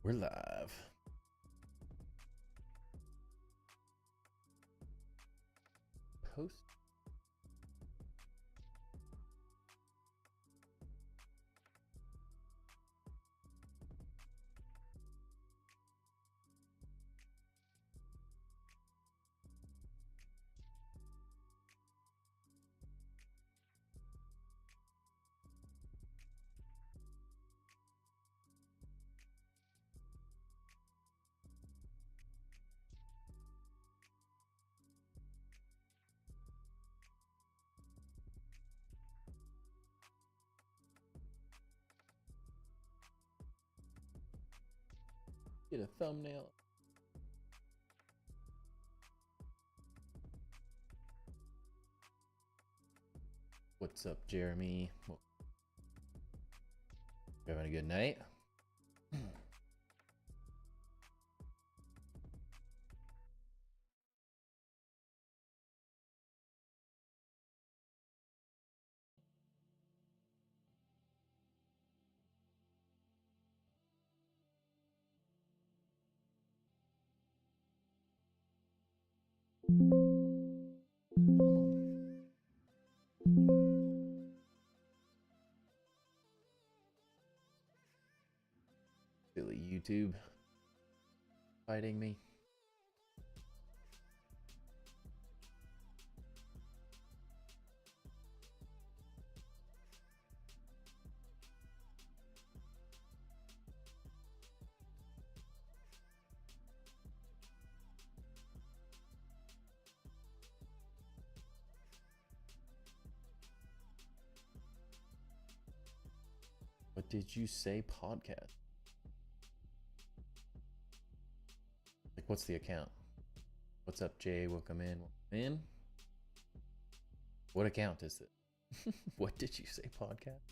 We're live. Post. Get a thumbnail. What's up, Jeremy? You having a good night? Silly YouTube fighting me. What did you say, podcast? Like, what's the account? What's up, Jay? Welcome in. Welcome in. What account is it? What did you say, podcast?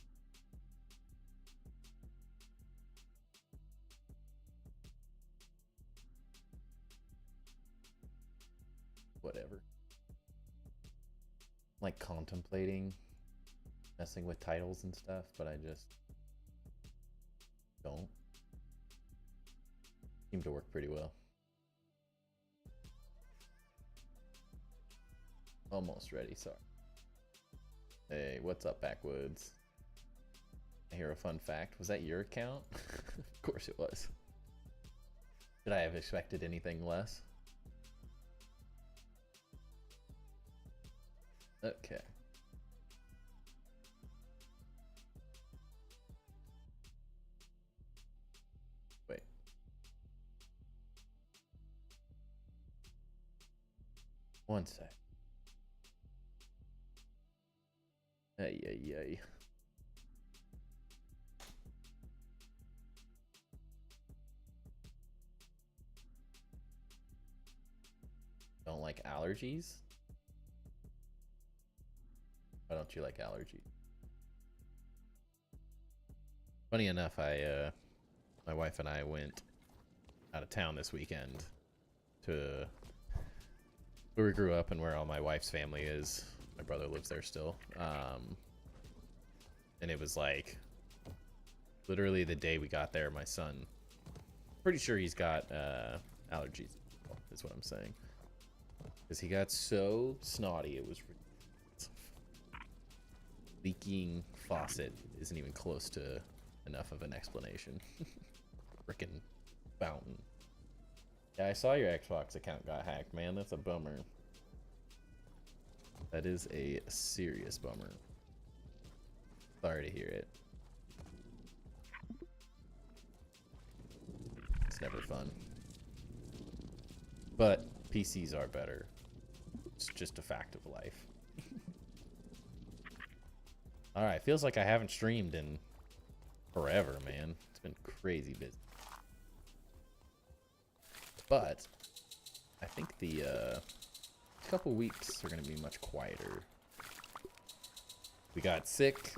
Whatever. Like contemplating messing with titles and stuff, but I just don't. Seem to work pretty well. Almost ready, sorry. Hey, what's up, Backwoods? I hear a fun fact. Was that your account? Of course it was. Should I have expected anything less? Okay. Wait. One sec. Ay, ay, ay. Don't like allergies? Why don't you like allergies? Funny enough, my wife and I went out of town this weekend to where we grew up and where all my wife's family is. My brother lives there still. And it was like literally the day we got there, my son, pretty sure he's got allergies, is what I'm saying. Because he got so snotty, it was leaking faucet isn't even close to enough of an explanation. Frickin' fountain. Yeah, I saw your Xbox account got hacked, man. That's a bummer. That is a serious bummer. Sorry to hear it. It's never fun. But PCs are better. It's just a fact of life. Alright, feels like I haven't streamed in forever, man. It's been crazy busy. But I think the couple weeks are going to be much quieter. We got sick,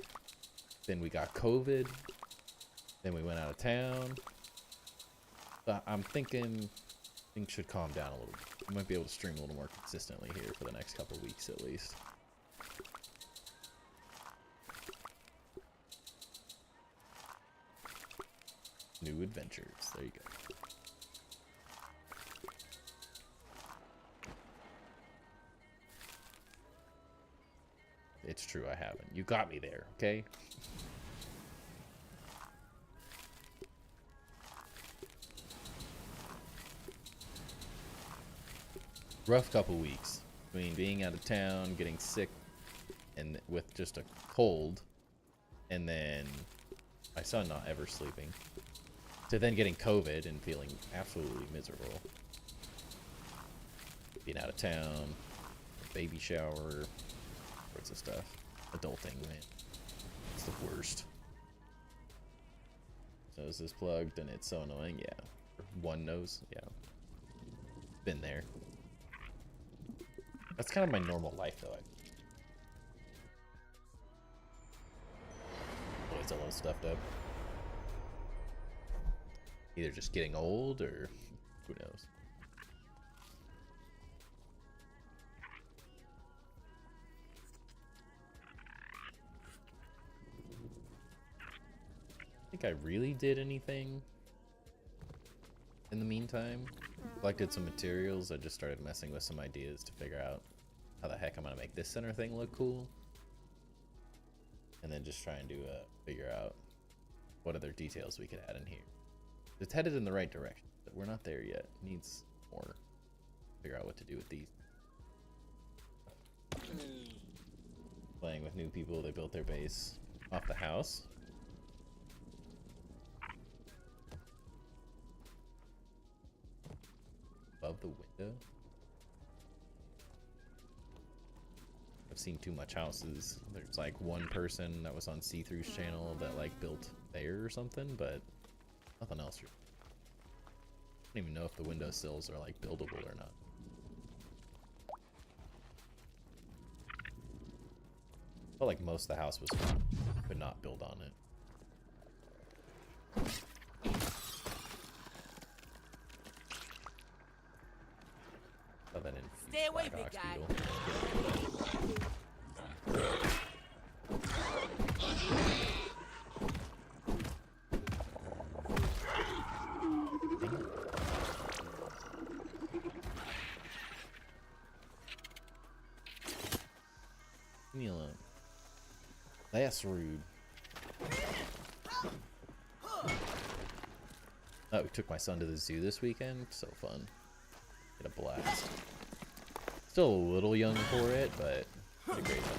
then we got COVID, then we went out of town. So I'm thinking things should calm down a little bit. I might be able to stream a little more consistently here for the next couple weeks at least. New adventures. There you go. It's true, I haven't. You got me there, okay? Rough couple weeks between being out of town, getting sick, and with just a cold, and then my son not ever sleeping, to then getting COVID and feeling absolutely miserable. Being out of town, baby shower, sorts of stuff. Adulting, man. It's the worst. So is this plugged and it's so annoying? Yeah. One nose? Yeah. Been there. That's kind of my normal life, though. Always a little stuffed up. Either just getting old or who knows. I think I really did anything in the meantime. Collected some materials. I just started messing with some ideas to figure out how the heck I'm gonna make this center thing look cool, and then just trying to figure out what other details we could add in here. It's headed in the right direction, but we're not there yet. Needs more. Figure out what to do with these. Playing with new people, they built their base off the house. Above the window. I've seen too much houses. There's like one person that was on See-Through's channel that like built there or something, but nothing else. I don't even know if the windowsills are like buildable or not. Felt like most of the house was fine. Could not build on it. Other than stay away, big guy. Leave me alone. That's rude. Oh, we took my son to the zoo this weekend. So fun. Had a blast. Still a little young for it, but had a great time.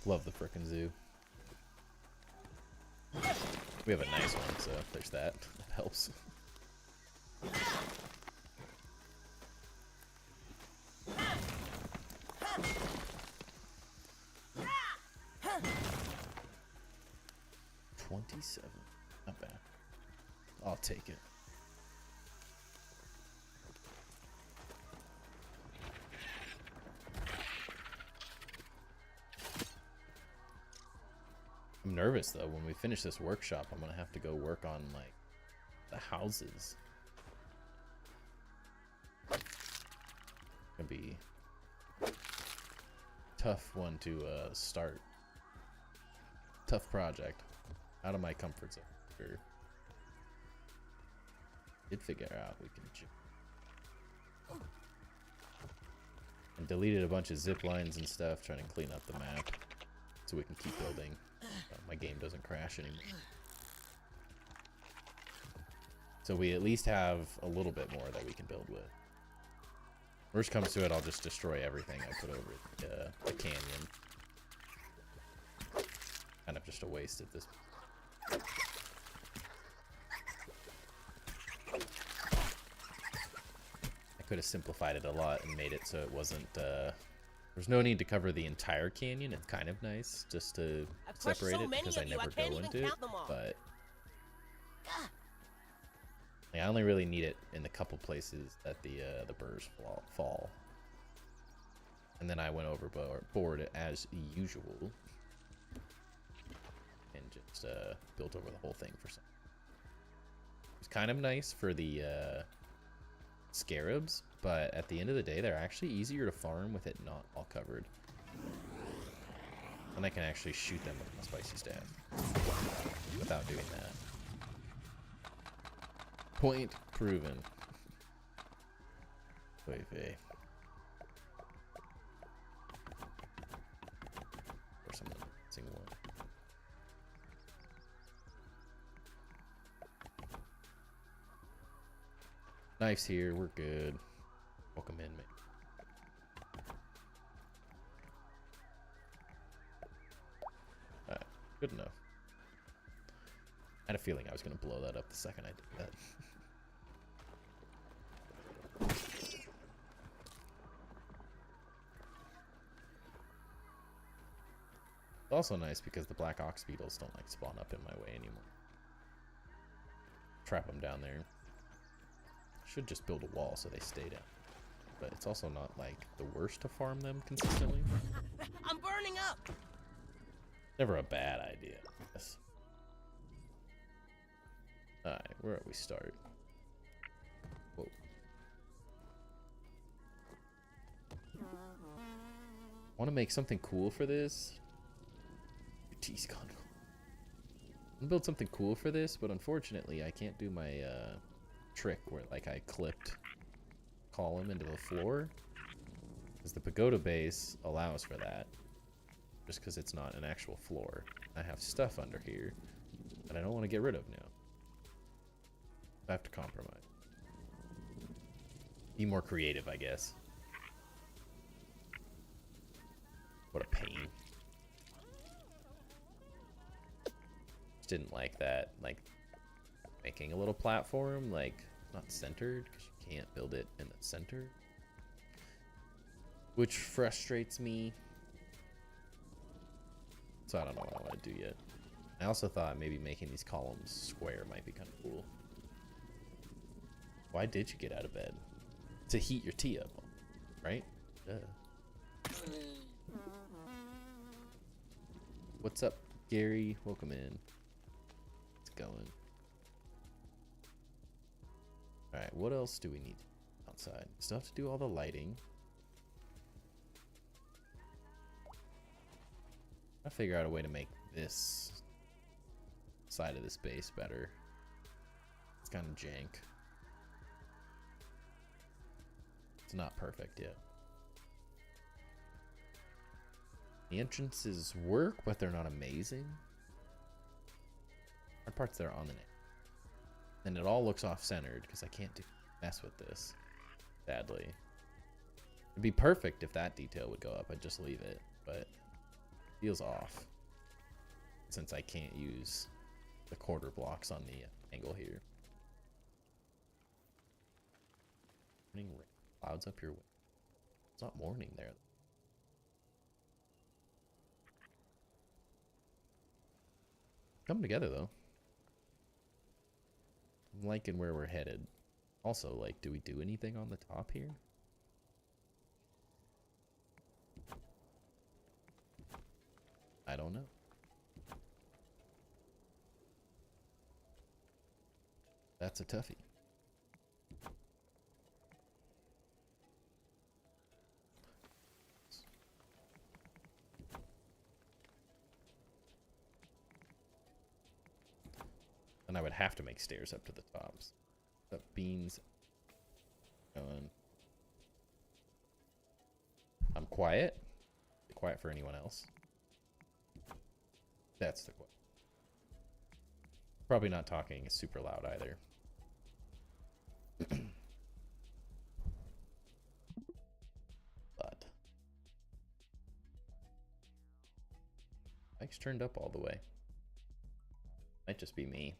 Love the frickin' zoo. We have a nice one, so there's that. That helps. $27. Not bad. I'll take it. I'm nervous though. When we finish this workshop, I'm gonna have to go work on like the houses. Gonna be a tough one to start. Tough project. Out of my comfort zone. Sure. Did figure out we can and deleted a bunch of zip lines and stuff, trying to clean up the map so we can keep building. My game doesn't crash anymore. So we at least have a little bit more that we can build with. Worst comes to it, I'll just destroy everything I put over the canyon. Kind of just a waste at this point. I could have simplified it a lot and made it so it wasn't there's no need to cover the entire canyon. It's kind of nice just to separate it because I never go into it, but I only really need it in the couple places that the birds fall. And then I went overboard as usual and just built over the whole thing for some. It was kind of nice for the scarabs, but at the end of the day, they're actually easier to farm with it not all covered. And I can actually shoot them with my spicy staff without doing that. Point proven. Wait, wait. Or someone missing one. Knife's here, we're good. Welcome in, mate. Alright, good enough. I had a feeling I was gonna blow that up the second I did that. It's also nice because the black ox beetles don't like spawn up in my way anymore. Trap them down there. Should just build a wall so they stay down. But it's also not like the worst to farm them consistently. I'm burning up. Never a bad idea. Yes. Alright, where do we start? Whoa. Want to make something cool for this? Jeez, gone. I'm gonna build something cool for this, but unfortunately I can't do my trick where like I clipped column into the floor, because the pagoda base allows for that, just because it's not an actual floor. I have stuff under here that I don't want to get rid of now. I have to compromise. Be more creative, I guess. What a pain. Just didn't like that, like making a little platform, like not centered, because you can't build it in the center, which frustrates me. So I don't know what I want to do yet. I also thought maybe making these columns square might be kind of cool. Why did you get out of bed? To heat your tea up, right? What's up, Gary? Welcome in. It's going. Alright, what else do we need outside? Still have to do all the lighting. I'll figure out a way to make this side of this base better. It's kind of jank. It's not perfect yet. The entrances work, but they're not amazing. Our parts there on the net. And it all looks off-centered because I can't mess with this, sadly. It'd be perfect if that detail would go up. I'd just leave it, but it feels off since I can't use the quarter blocks on the angle here. Morning rain clouds up your way. It's not morning there. Coming together though. I'm liking where we're headed. Also, like, do we do anything on the top here? I don't know. That's a toughie. And I would have to make stairs up to the tops. The beans going. I'm quiet. Quiet for anyone else. That's the question. Probably not talking super loud either. But mic's turned up all the way. Might just be me.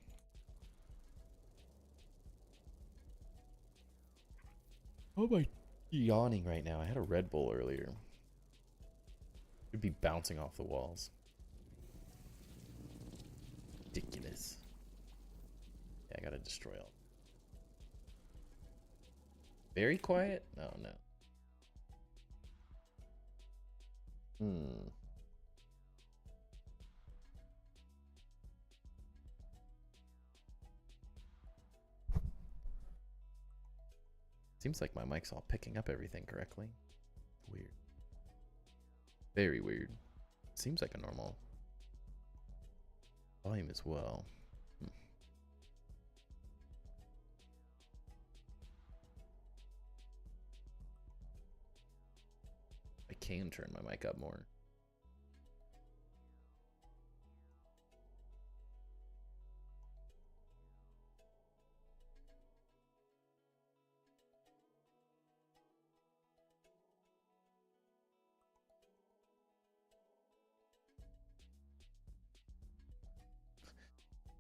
How am I yawning right now? I had a Red Bull earlier. It'd be bouncing off the walls. Ridiculous. Yeah, I gotta destroy all. Very quiet? Oh no. Seems like my mic's all picking up everything correctly. Weird. Very weird. Seems like a normal volume as well. can turn my mic up more.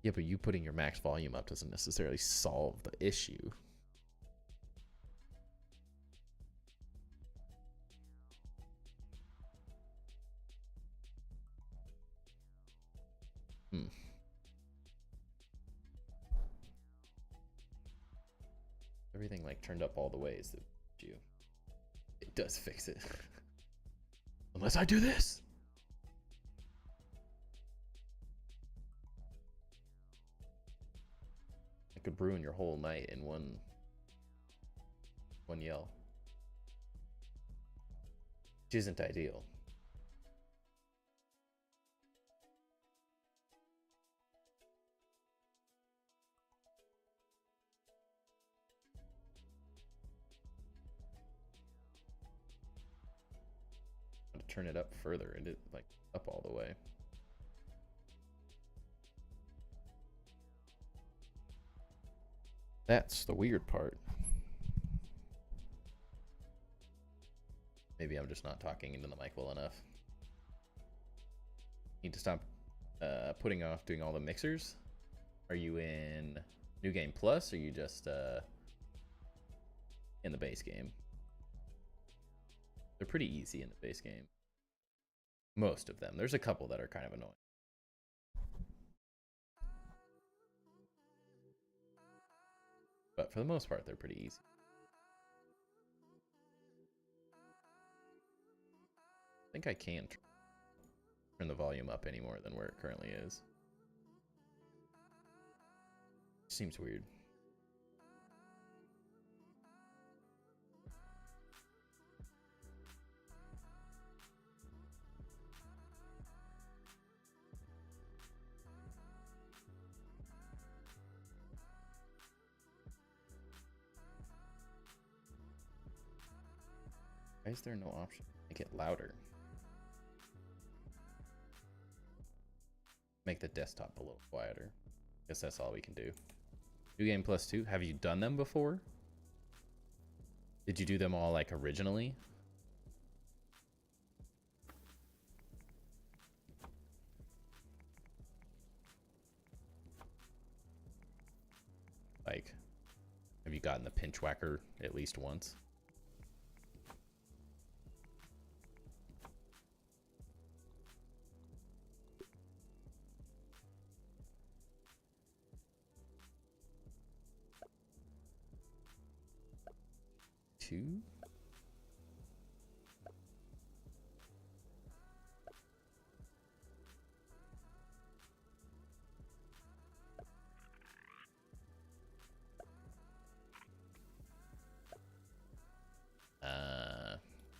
Yeah, but you putting your max volume up doesn't necessarily solve the issue. Everything like turned up all the ways that you. It does fix it. Unless I do this. I could ruin your whole night in one yell. Which isn't ideal. To turn it up further and it like up all the way. That's the weird part. Maybe I'm just not talking into the mic well enough. Need to stop putting off doing all the mixers. Are you in New Game Plus or are you just in the base game? They're pretty easy in the base game. Most of them. There's a couple that are kind of annoying. But for the most part, they're pretty easy. I think I can't turn the volume up any more than where it currently is. Seems weird. Why is there no option to make it louder? Make the desktop a little quieter. Guess that's all we can do. New Game Plus 2. Have you done them before? Did you do them all like originally? Like, have you gotten the pinch whacker at least once? Two?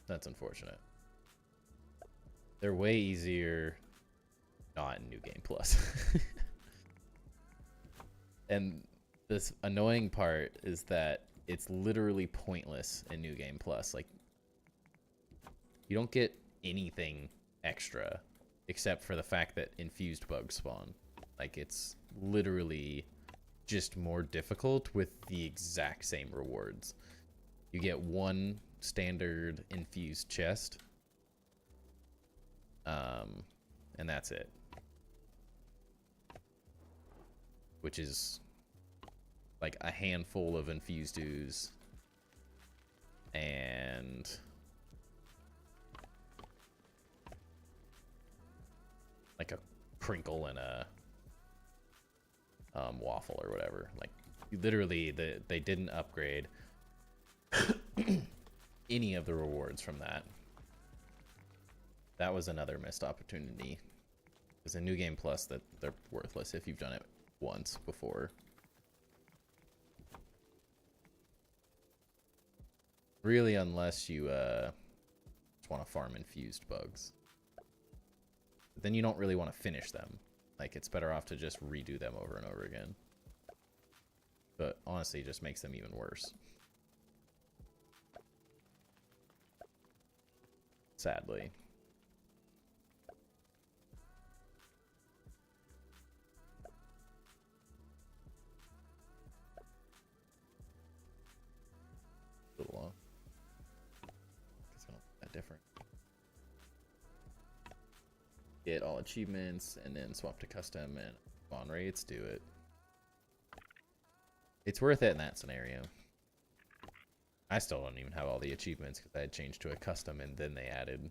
That's unfortunate. They're way easier not in New Game Plus. And this annoying part is that it's literally pointless in New Game Plus. Like, you don't get anything extra except for the fact that infused bugs spawn. Like, it's literally just more difficult with the exact same rewards. You get one standard infused chest, and that's it, which is like a handful of infused ooze and like a crinkle and a waffle or whatever. Like, literally they didn't upgrade any of the rewards from that. That was another missed opportunity. Because in New Game Plus, that they're worthless if you've done it once before. Really, unless you just want to farm infused bugs. But then you don't really want to finish them. Like, it's better off to just redo them over and over again. But honestly, it just makes them even worse. sadly. A little long. It's not that different. Get all achievements and then swap to custom and spawn rates, do it. It's worth it in that scenario. I still don't even have all the achievements because I had changed to a custom and then they added.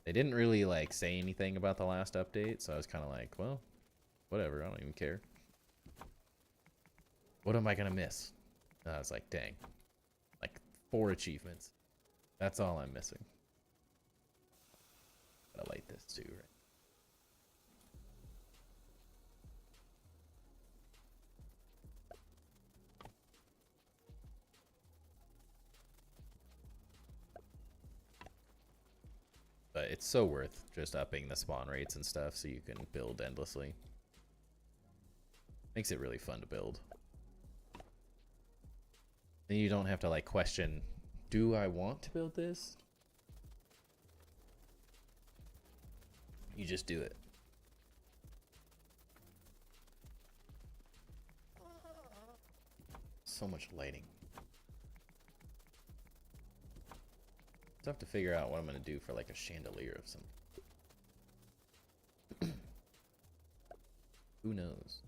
They didn't really like say anything about the last update, so I was kind of like, well, whatever, I don't even care. What am I gonna miss? And I was like, dang, like 4 achievements. That's all I'm missing. Gotta light this too, right? But it's so worth just upping the spawn rates and stuff so you can build endlessly. Makes it really fun to build. Then you don't have to like question, do I want to build this? You just do it. So much lighting. I have to figure out what I'm gonna do for like a chandelier of some. Who knows?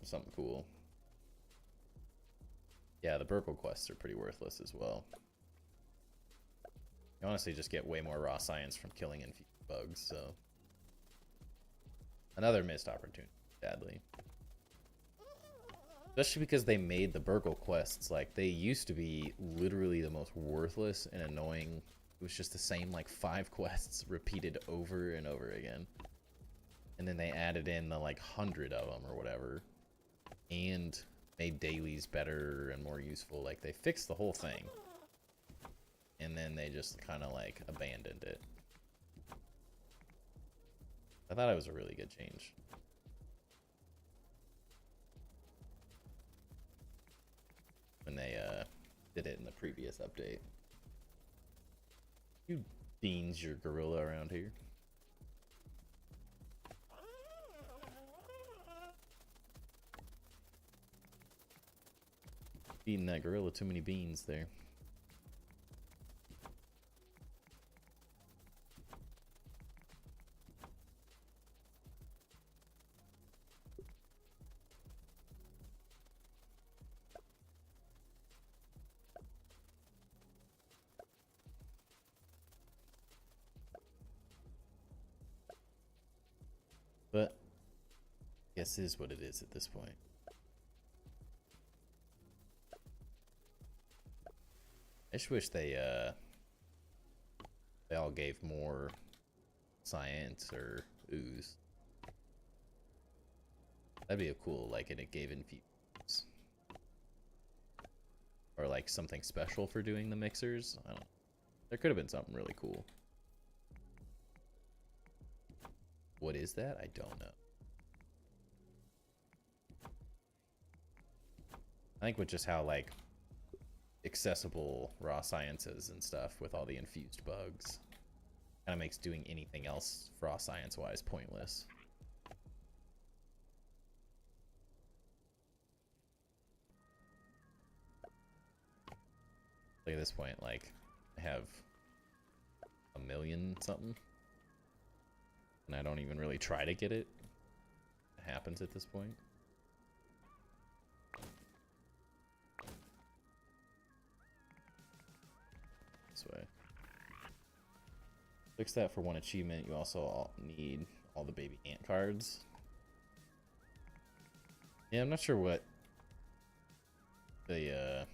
Something cool. Yeah, the Burkle quests are pretty worthless as well. You honestly just get way more raw science from killing infused bugs, so. Another missed opportunity, sadly. Especially because they made the Burkle quests, like, they used to be literally the most worthless and annoying. It was just the same, like, 5 quests repeated over and over again. And then they added in the, like, 100 of them or whatever. And made dailies better and more useful. Like, they fixed the whole thing. And then they just kind of, like, abandoned it. I thought it was a really good change. When they did it in the previous update. You beans your gorilla around here. Feeding that gorilla too many beans there. But I guess is what it is at this point. I just wish they all gave more science or ooze. That'd be a cool, like, and it gave infuse. Or like something special for doing the mixers. I don't know. There could have been something really cool. What is that? I don't know. I think with just how, like, accessible raw sciences and stuff with all the infused bugs kind of makes doing anything else raw science wise pointless. Like at this point, like, I have 1,000,000 something and I don't even really try to get it. It happens at this point. This way. Fix that for 1 achievement. You also need all the baby ant cards. Yeah, I'm not sure what they I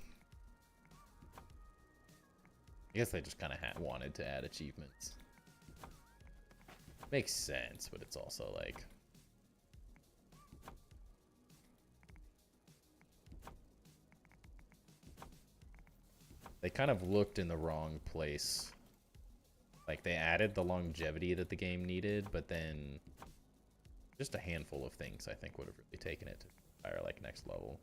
guess they just kind of wanted to add achievements. Makes sense, but it's also like they kind of looked in the wrong place Like, they added the longevity that the game needed, but then just a handful of things I think would have really taken it to higher, like, next level.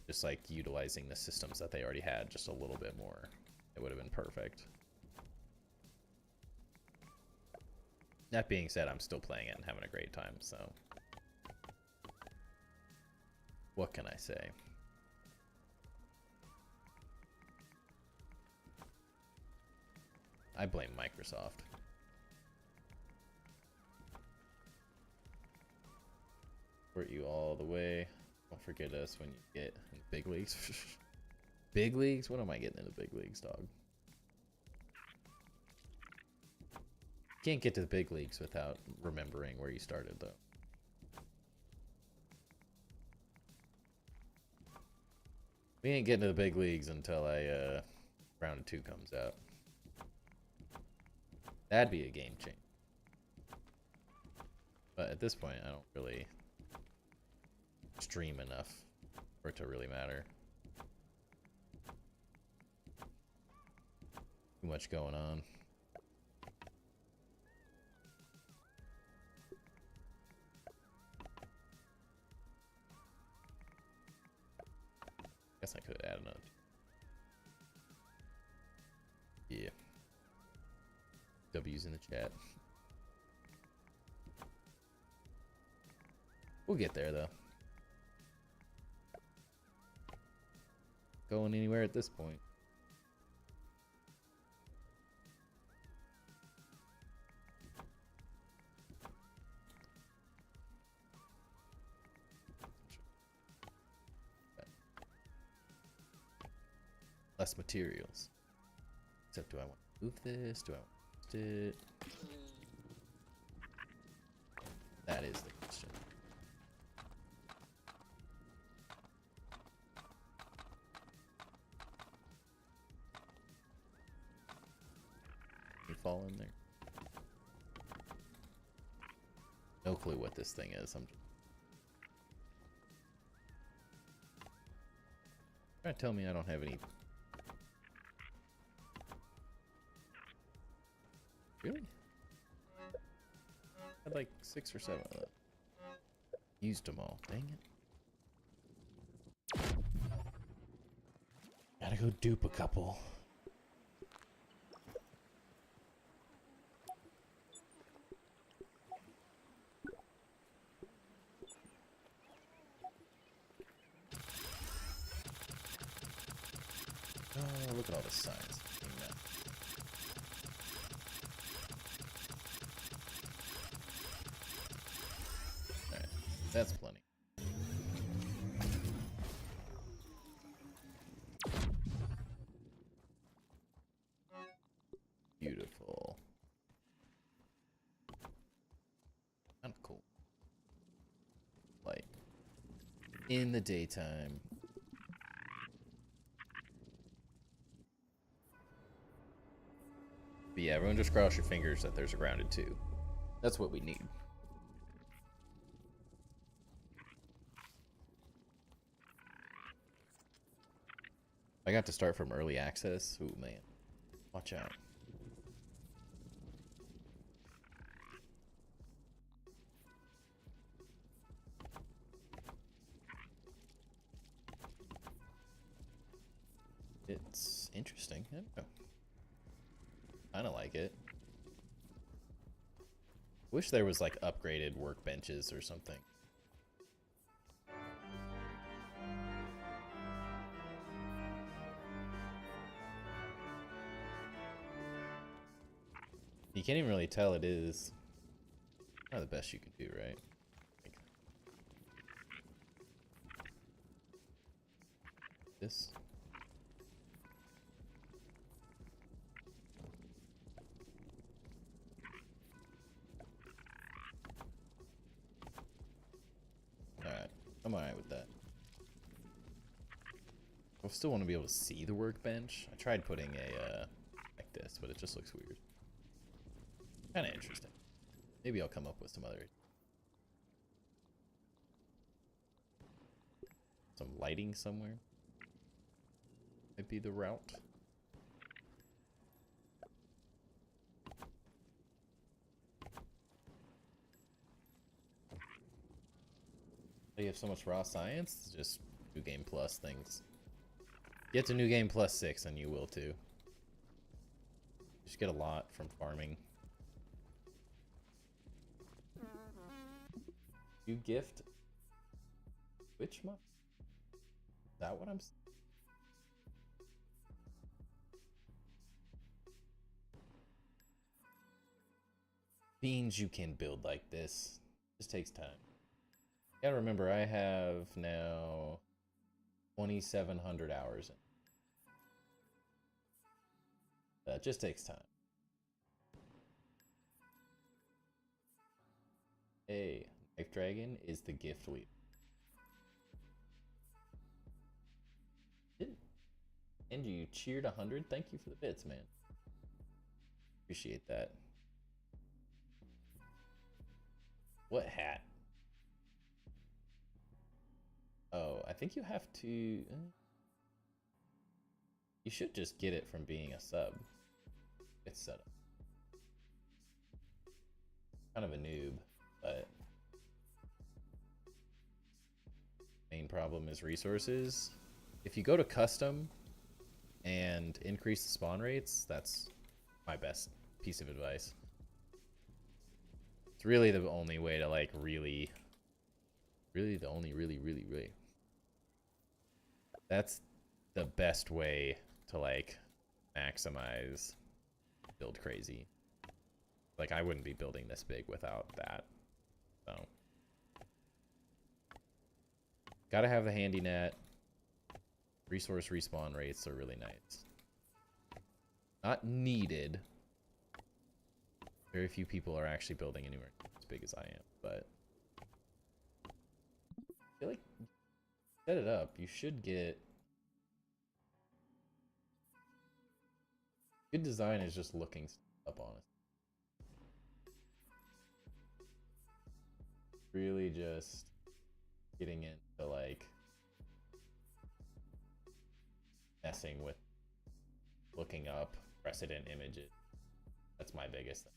Just, like, utilizing the systems that they already had just a little bit more. It would have been perfect. That being said, I'm still playing it and having a great time, so... what can I say? I blame Microsoft. Support you all the way. Don't forget us when you get in the big leagues. Big leagues? What am I getting in the big leagues, dog? Can't get to the big leagues without remembering where you started, though. We ain't getting to the big leagues until round 2 comes out. That'd be a game change. But at this point, I don't really stream enough for it to really matter. Too much going on. Guess I could add another. Yeah. W's in the chat. We'll get there though. Going anywhere at this point. Less materials. Except, do I want to move this? Do I want to move it? That is the question. You fall in there? No clue what this thing is. I'm just trying to tell me I don't have any. Really? I had like 6 or 7 of them. Used them all. Dang it. Gotta go dupe a couple. Oh, look at all the signs. Alright, that's plenty. Beautiful. Kind of cool. Light. In the daytime. But yeah, everyone just cross your fingers that there's a grounded 2. That's what we need. I got to start from early access. Ooh, man. Watch out. It's interesting. I don't know. Kind of like it. Wish there was like upgraded workbenches or something. You can't even really tell it is. Not the best you can do, right? Like this. Alright, I'm alright with that. I still want to be able to see the workbench. I tried putting a, like this, but it just looks weird. Kind of interesting. Maybe I'll come up with some other... some lighting somewhere. Might be the route. You have so much raw science. It's just New Game Plus things. Get to New Game Plus 6 and you will too. You just get a lot from farming. You gift which month? Is that what I'm saying? Beans you can build like this. Just takes time. You gotta remember, I have now 2,700 hours in. That just takes time. Hey, Knife Dragon is the gift weave. And you cheered 100. Thank you for the bits, man. Appreciate that. What hat? Oh, I think you have to... You should just get it from being a sub. It's set up. Kind of a noob, but... Main problem is resources. If you go to custom and increase the spawn rates, that's my best piece of advice. It's really the only way to like really the only really that's the best way to like maximize build crazy. Like I wouldn't be building this big without that. So gotta have the handy net. Resource respawn rates are really nice. Not needed. Very few people are actually building anywhere as big as I am, but I feel like set it up. You should get good design is just looking up on it. Really just getting into like messing with looking up precedent images. That's my biggest thing.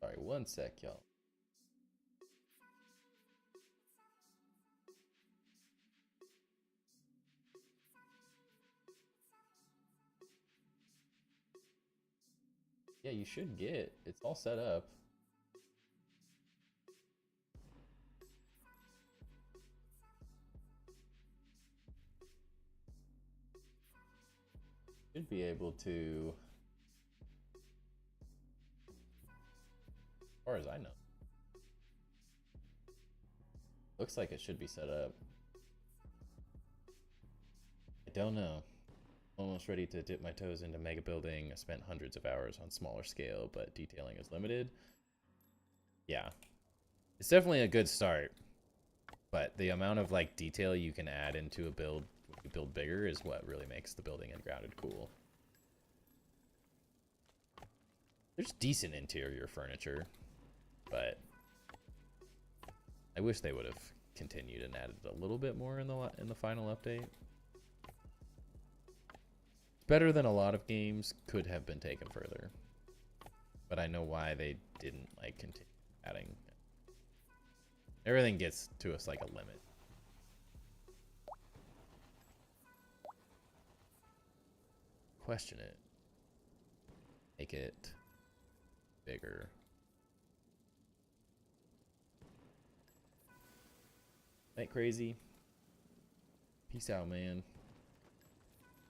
Sorry, one sec, y'all. Yeah, you should get. It's all set up. Should be able to, as far as I know. Looks like it should be set up. I don't know. Almost ready to dip my toes into mega building. I spent hundreds of hours on smaller scale, but detailing is limited. Yeah. It's definitely a good start. But the amount of like detail you can add into a build when you build bigger is what really makes the building Enshrouded cool. There's decent interior furniture, but I wish they would have continued and added a little bit more in the final update. Better than a lot of games, could have been taken further. But I know why they didn't like continue adding. Everything gets to us like a limit. Question it. Make it bigger. Night crazy. Peace out, man.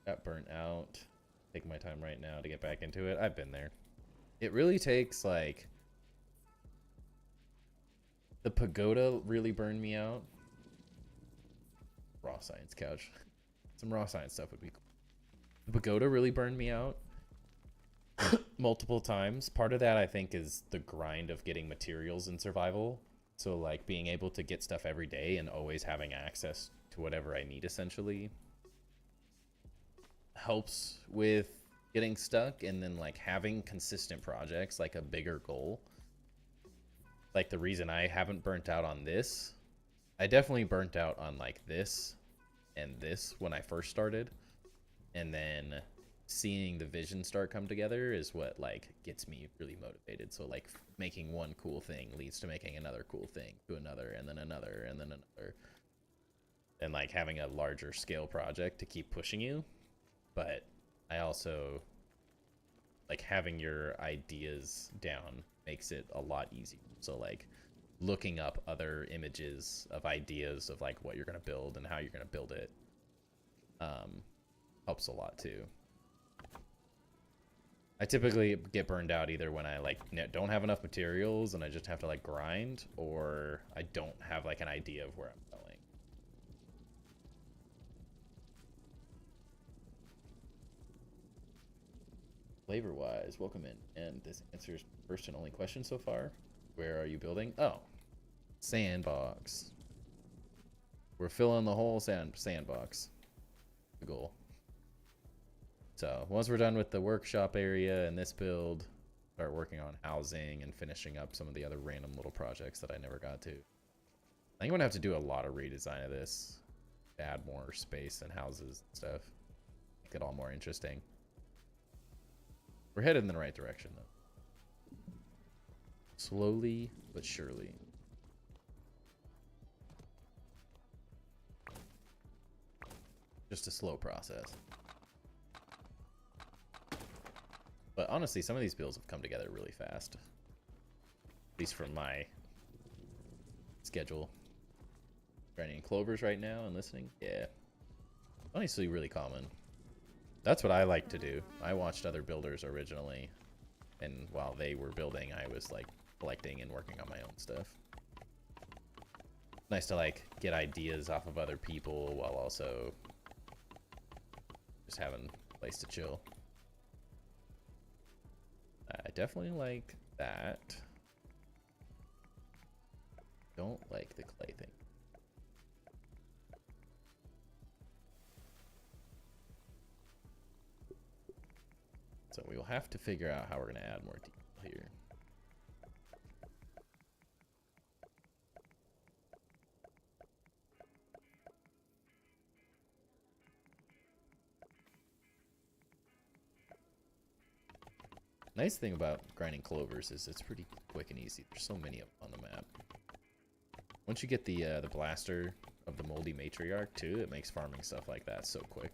Got burnt out. Take my time right now to get back into it. I've been there. It really takes like the pagoda really burned me out. Raw science couch. Some raw science stuff would be cool. The pagoda really burned me out multiple times. Part of that I think is the grind of getting materials in survival. So like being able to get stuff every day and always having access to whatever I need essentially helps with getting stuck, and then like having consistent projects, like a bigger goal. Like the reason I haven't burnt out on this, I definitely burnt out on like this and this when I first started, and then seeing the vision start come together is what like gets me really motivated. So like making one cool thing leads to making another cool thing to another and then another and then another, and like having a larger scale project to keep pushing you. But I also like having your ideas down makes it a lot easier. So like looking up other images of ideas of like what you're going to build and how you're going to build it helps a lot too. I typically get burned out either when I like don't have enough materials and I just have to like grind, or I don't have like an idea of where I'm going. Flavor wise, welcome in. And this answers first and only question so far. Where are you building? Oh, Sandbox. We're filling the whole sandbox. The goal. So once we're done with the workshop area and this build, start working on housing and finishing up some of the other random little projects that I never got to. I think I'm gonna have to do a lot of redesign of this, add more space and houses and stuff, make it all more interesting. We're headed in the right direction though. Slowly but surely. Just a slow process. But honestly, some of these builds have come together really fast. At least from my schedule. Grinding clovers right now and listening. Yeah. Honestly, really common. That's what I like to do. I watched other builders originally. And while they were building, I was like collecting and working on my own stuff. Nice to like get ideas off of other people while also just having a place to chill. I definitely like that. Don't like the clay thing. So we will have to figure out how we're going to add more detail here. Nice thing about grinding clovers is it's pretty quick and easy. There's so many of them on the map. Once you get the blaster of the moldy matriarch too, it makes farming stuff like that so quick.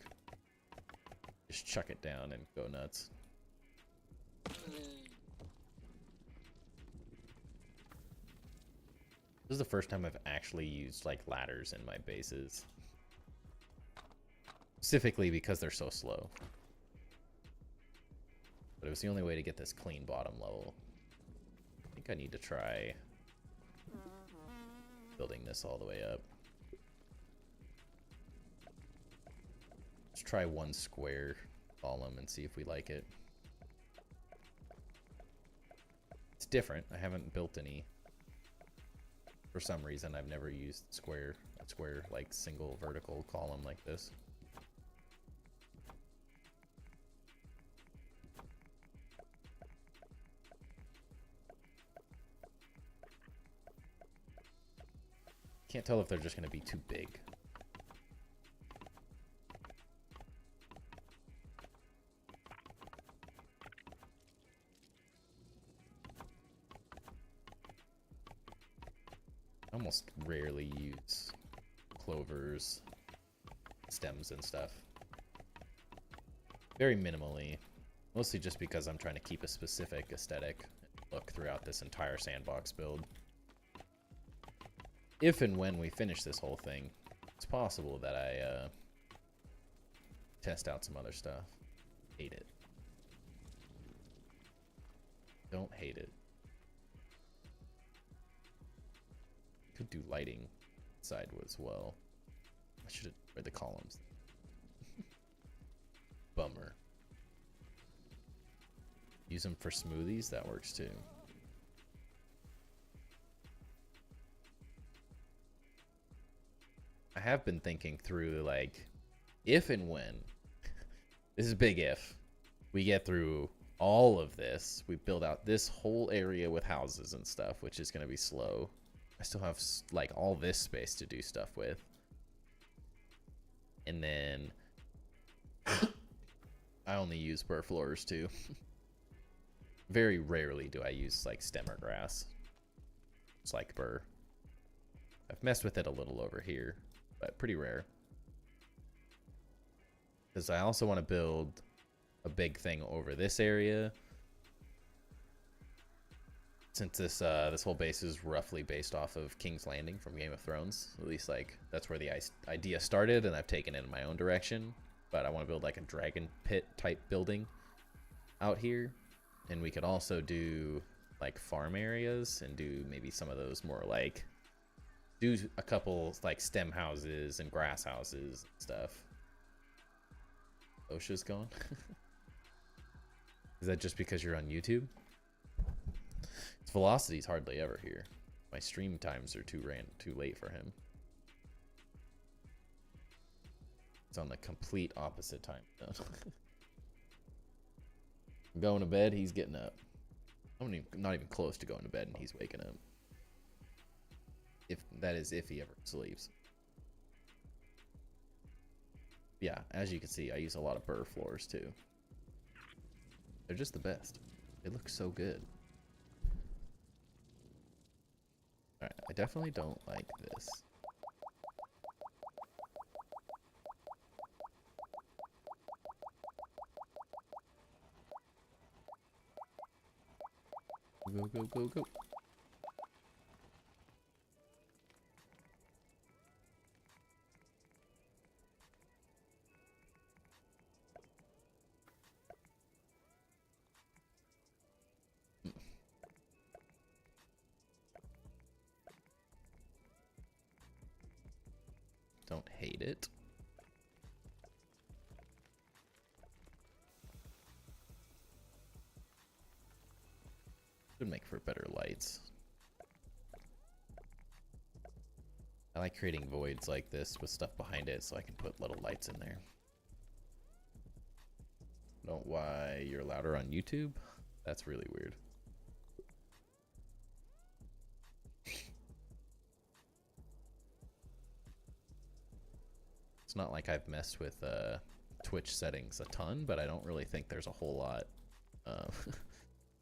Just chuck it down and go nuts. This is the first time I've actually used like ladders in my bases. Specifically because they're so slow. But it was the only way to get this clean bottom level. I think I need to try building this all the way up. Let's try one square column and see if we like it. It's different. I haven't built any. For some reason, I've never used a square like single vertical column like this. Can't tell if they're just going to be too big. I almost rarely use clovers, stems and stuff. Very minimally. Mostly just because I'm trying to keep a specific aesthetic look throughout this entire sandbox build. If and when we finish this whole thing, it's possible that I test out some other stuff. Hate it. Don't hate it. Could do lighting side as well. I should have read the columns. Bummer. Use them for smoothies, that works too. I have been thinking through, like, if and when, this is a big if, we get through all of this, we build out this whole area with houses and stuff, which is going to be slow. I still have, like, all this space to do stuff with. And then I only use burr floors too. Very rarely do I use like stem or grass. It's like burr. I've messed with it a little over here, but pretty rare. Because I also want to build a big thing over this area. Since this whole base is roughly based off of King's Landing from Game of Thrones. At least like that's where the idea started, and I've taken it in my own direction. But I want to build like a dragon pit type building out here. And we could also do like farm areas and do maybe some of those more like do a couple like stem houses and grass houses and stuff. OSHA's gone. Is that just because you're on YouTube? Its velocity's hardly ever here. My stream times are too late for him. It's on the complete opposite time. I'm going to bed, he's getting up. I'm not even close to going to bed and he's waking up. If that is if he ever sleeps. Yeah, as you can see, I use a lot of burr floors too. They're just the best. They look so good. Alright, I definitely don't like this. Go, go, go, go. Don't hate it. Should make for better lights. I like creating voids like this with stuff behind it so I can put little lights in there. Don't why you're louder on YouTube? That's really weird. It's not like I've messed with Twitch settings a ton, but I don't really think there's a whole lot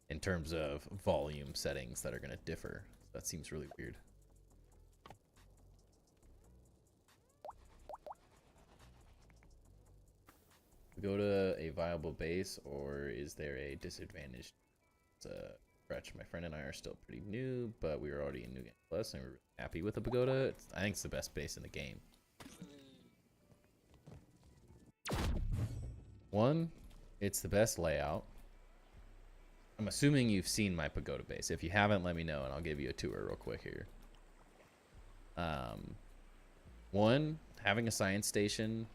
in terms of volume settings that are going to differ. That seems really weird. Go to a viable base, or is there a disadvantage? Stretch. My friend and I are still pretty new, but we were already in New Game Plus, and we were happy with the pagoda. I think it's the best base in the game. One, it's the best layout. I'm assuming you've seen my pagoda base. If you haven't, let me know, and I'll give you a tour real quick here. One, having a science station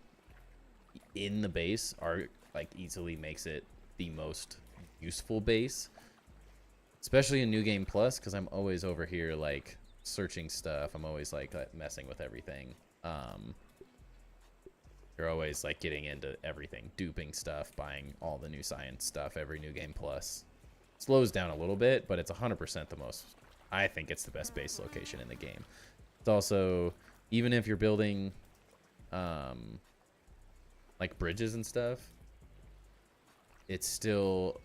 in the base easily makes it the most useful base, especially in New Game Plus, because I'm always over here like searching stuff. I'm always like messing with everything. You're always like getting into everything, duping stuff, buying all the new science stuff every New Game Plus. Slows down a little bit, but it's 100% the most. I think it's the best base location in the game. It's also, even if you're building like bridges and stuff, it's still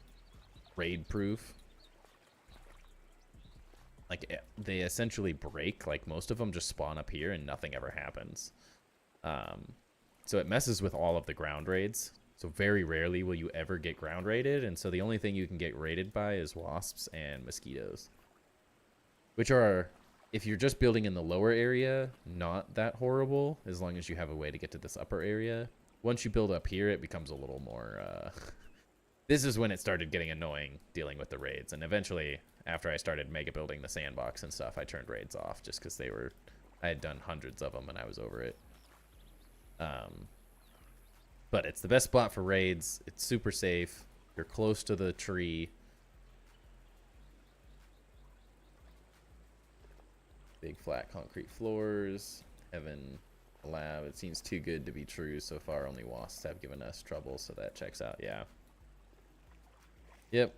raid proof. Like they essentially break. Like most of them just spawn up here and nothing ever happens. So it messes with all of the ground raids. So very rarely will you ever get ground raided, and so the only thing you can get raided by is wasps and mosquitoes, which are, if you're just building in the lower area, not that horrible as long as you have a way to get to this upper area. Once you build up here, it becomes a little more this is when it started getting annoying dealing with the raids, and eventually after I started mega building the sandbox and stuff, I turned raids off just because I had done hundreds of them and I was over it. But it's the best spot for raids. It's super safe. You're close to the tree. Big flat concrete floors. Heaven lab. It seems too good to be true. So far, only wasps have given us trouble, so that checks out. Yeah. Yep.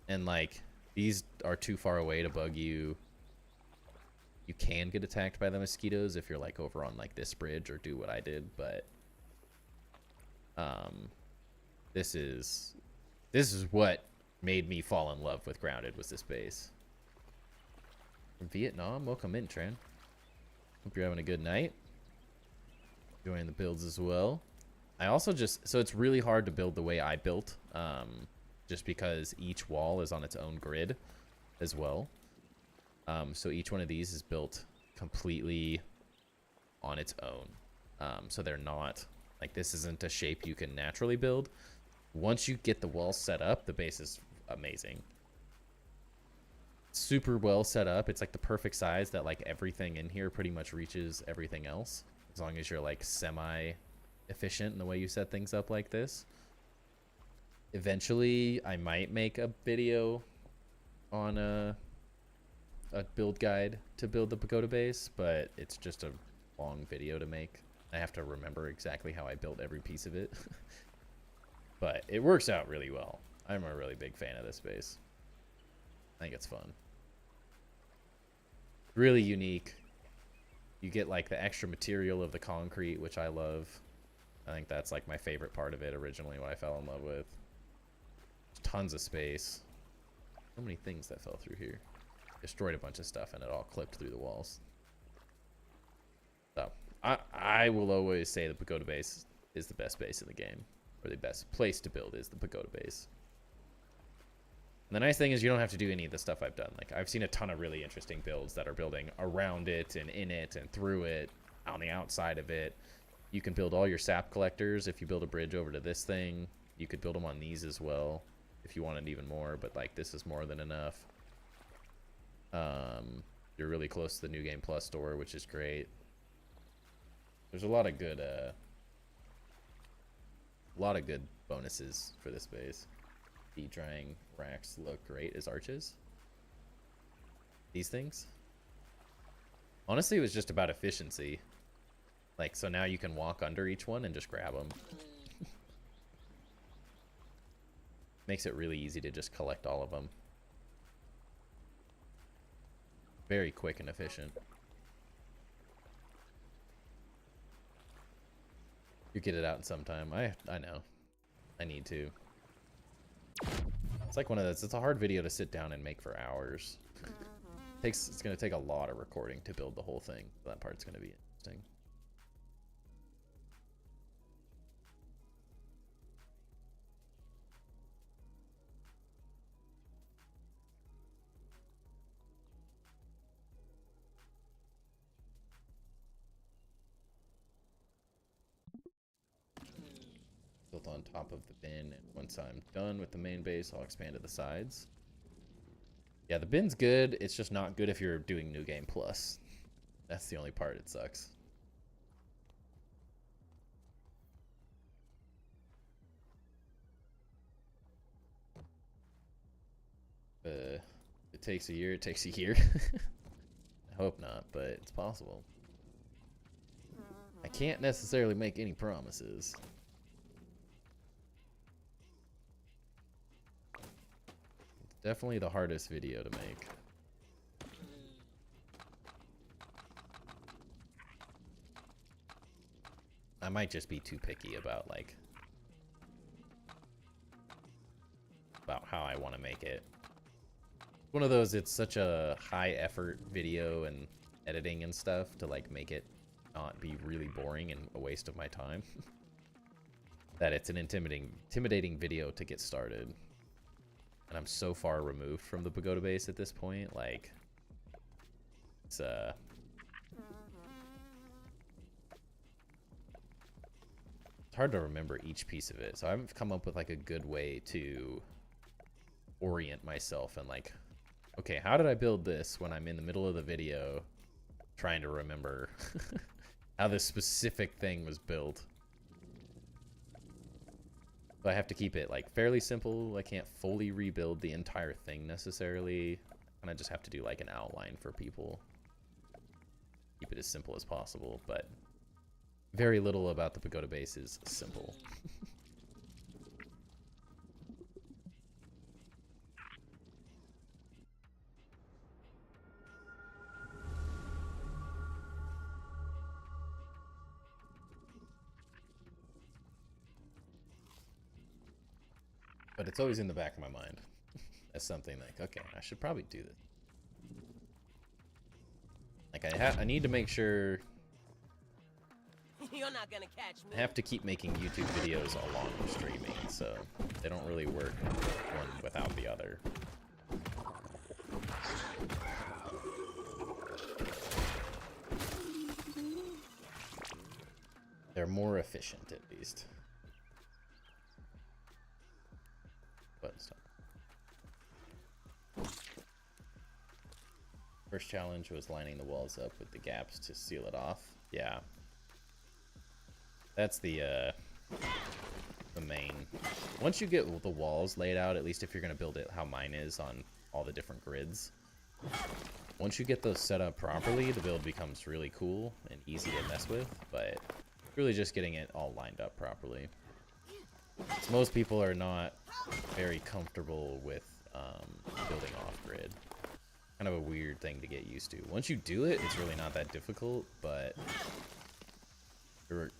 And like, these are too far away to bug you. You can get attacked by the mosquitoes if you're like over on like this bridge or do what I did, but This is what made me fall in love with Grounded, was this base. From Vietnam, welcome in, Tran. Hope you're having a good night. Enjoying the builds as well. I also so it's really hard to build the way I built, just because each wall is on its own grid as well. So each one of these is built completely on its own. So they're not, like, this isn't a shape you can naturally build. Once you get the walls set up, the base is amazing. Super well set up. It's like the perfect size that like everything in here pretty much reaches everything else, as long as you're like semi efficient in the way you set things up like this. Eventually I might make a video on a build guide to build the pagoda base, but it's just a long video to make. I have to remember exactly how I built every piece of it. But it works out really well. I'm a really big fan of this base. I think it's fun. Really unique. You get like the extra material of the concrete, which I love. I think that's like my favorite part of it originally, what I fell in love with. There's tons of space. So many things that fell through here. Destroyed a bunch of stuff and it all clipped through the walls. So I will always say the pagoda base is the best base in the game. Or the best place to build is the pagoda base. And the nice thing is you don't have to do any of the stuff I've done. Like, I've seen a ton of really interesting builds that are building around it and in it and through it, on the outside of it. You can build all your sap collectors if you build a bridge over to this thing. You could build them on these as well if you wanted even more, but like this is more than enough. You're really close to the New Game Plus store, which is great. There's a lot of good bonuses for this base. Heat drying racks look great as arches. These things. Honestly, it was just about efficiency. Like, so now you can walk under each one and just grab them. Makes it really easy to just collect all of them. Very quick and efficient. You get it out in some time. I know. I need to. It's like one of those. It's a hard video to sit down and make for hours. It's gonna take a lot of recording to build the whole thing. That part's gonna be interesting. Built on top of the bin, and once I'm done with the main base, I'll expand to the sides. Yeah, the bin's good. It's just not good if you're doing New Game Plus. That's the only part it sucks. It takes a year. It takes a year. I hope not, but it's possible. I can't necessarily make any promises. Definitely the hardest video to make. I might just be too picky about like how I want to make it. One of those, it's such a high effort video and editing and stuff to like make it not be really boring and a waste of my time. That it's an intimidating video to get started. And I'm so far removed from the pagoda base at this point, like, it's hard to remember each piece of it. So I haven't come up with like a good way to orient myself and like, okay, how did I build this when I'm in the middle of the video trying to remember how this specific thing was built. So I have to keep it like fairly simple. I can't fully rebuild the entire thing necessarily. And I just have to do like an outline for people. Keep it as simple as possible, but very little about the pagoda base is simple. But it's always in the back of my mind as something like, okay, I should probably do this. Like I need to make sure. You're not gonna catch me. I have to keep making YouTube videos along with streaming, so they don't really work one without the other. They're more efficient, at least. But stop. First challenge was lining the walls up with the gaps to seal it off. Yeah. That's the main. Once you get the walls laid out, at least if you're going to build it how mine is on all the different grids, once you get those set up properly, the build becomes really cool and easy to mess with, but really just getting it all lined up properly. So most people are not very comfortable with building off-grid. Kind of a weird thing to get used to. Once you do it, it's really not that difficult, but it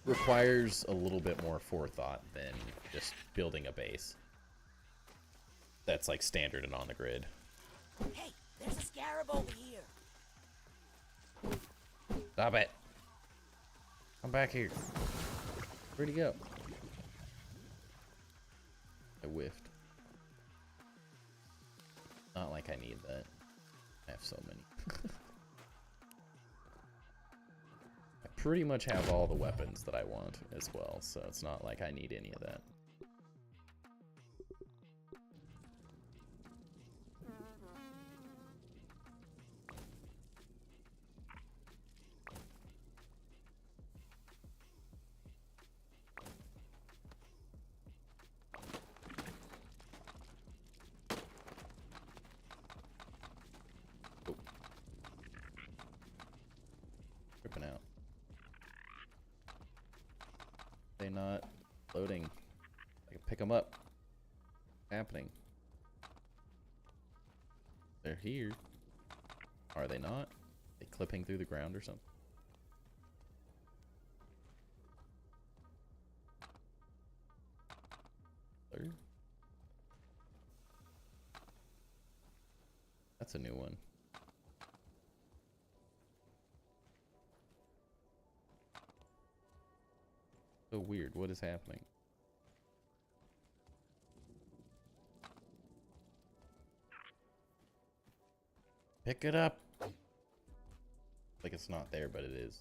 requires a little bit more forethought than just building a base that's like standard and on the grid. Hey, there's a scarab over here. Stop it. Come back here. Where'd he go? I whiffed. Not like I need that. I have so many. I pretty much have all the weapons that I want as well, so it's not like I need any of that. Tripping out. They not loading. I can pick them up. What's happening? They're here. Are they not? Are they clipping through the ground or something? Third? That's a new one. So weird. What is happening? Pick it up. Like it's not there, but it is.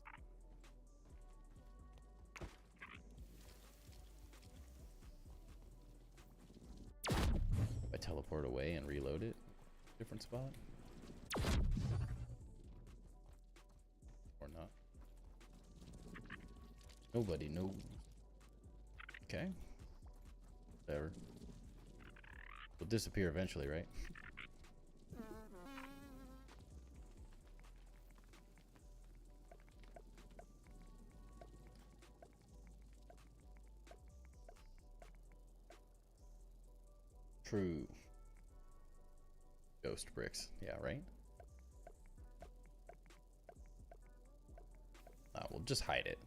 I teleport away and reload it. Different spot. Or not. Nobody knows. Okay. Whatever. Will disappear eventually, right? True. Ghost bricks. Yeah, right? We'll just hide it.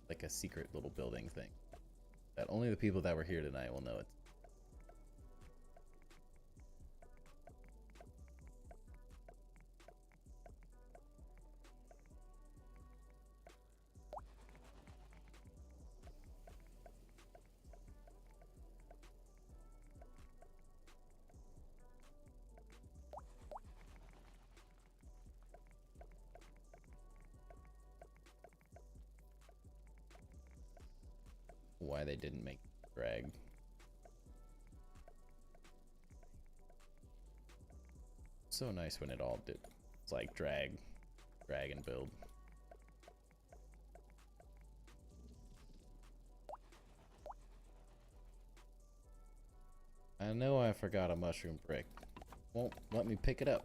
Like a secret little building thing that only the people that were here tonight will know it. Why they didn't make drag. So nice when it all did. It's like drag and build. I know I forgot a mushroom brick. Won't let me pick it up.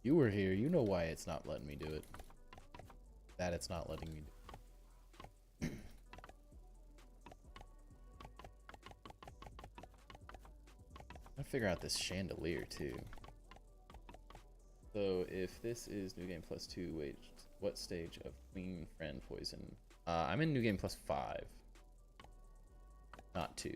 You were here, you know why it's not letting me do it. That it's not letting me do. I figure out this chandelier too. So if this is New Game Plus 2, wait, what stage of Queen Friend Poison? I'm in New Game Plus 5. Not 2.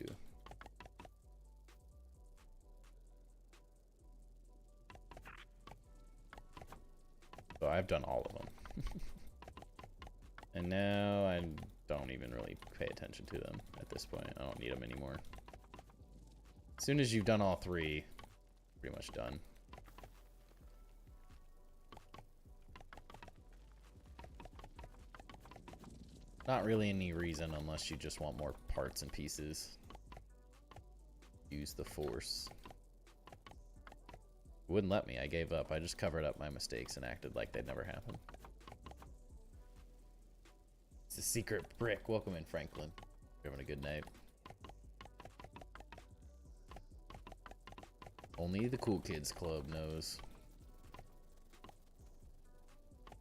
So I've done all of them. And now I don't even really pay attention to them at this point. I don't need them anymore. As soon as you've done all 3, pretty much done. Not really any reason unless you just want more parts and pieces. Use the force. Wouldn't let me. I gave up. I just covered up my mistakes and acted like they'd never happened. It's a secret brick. Welcome in, Franklin. You're having a good night. Only the cool kids club knows.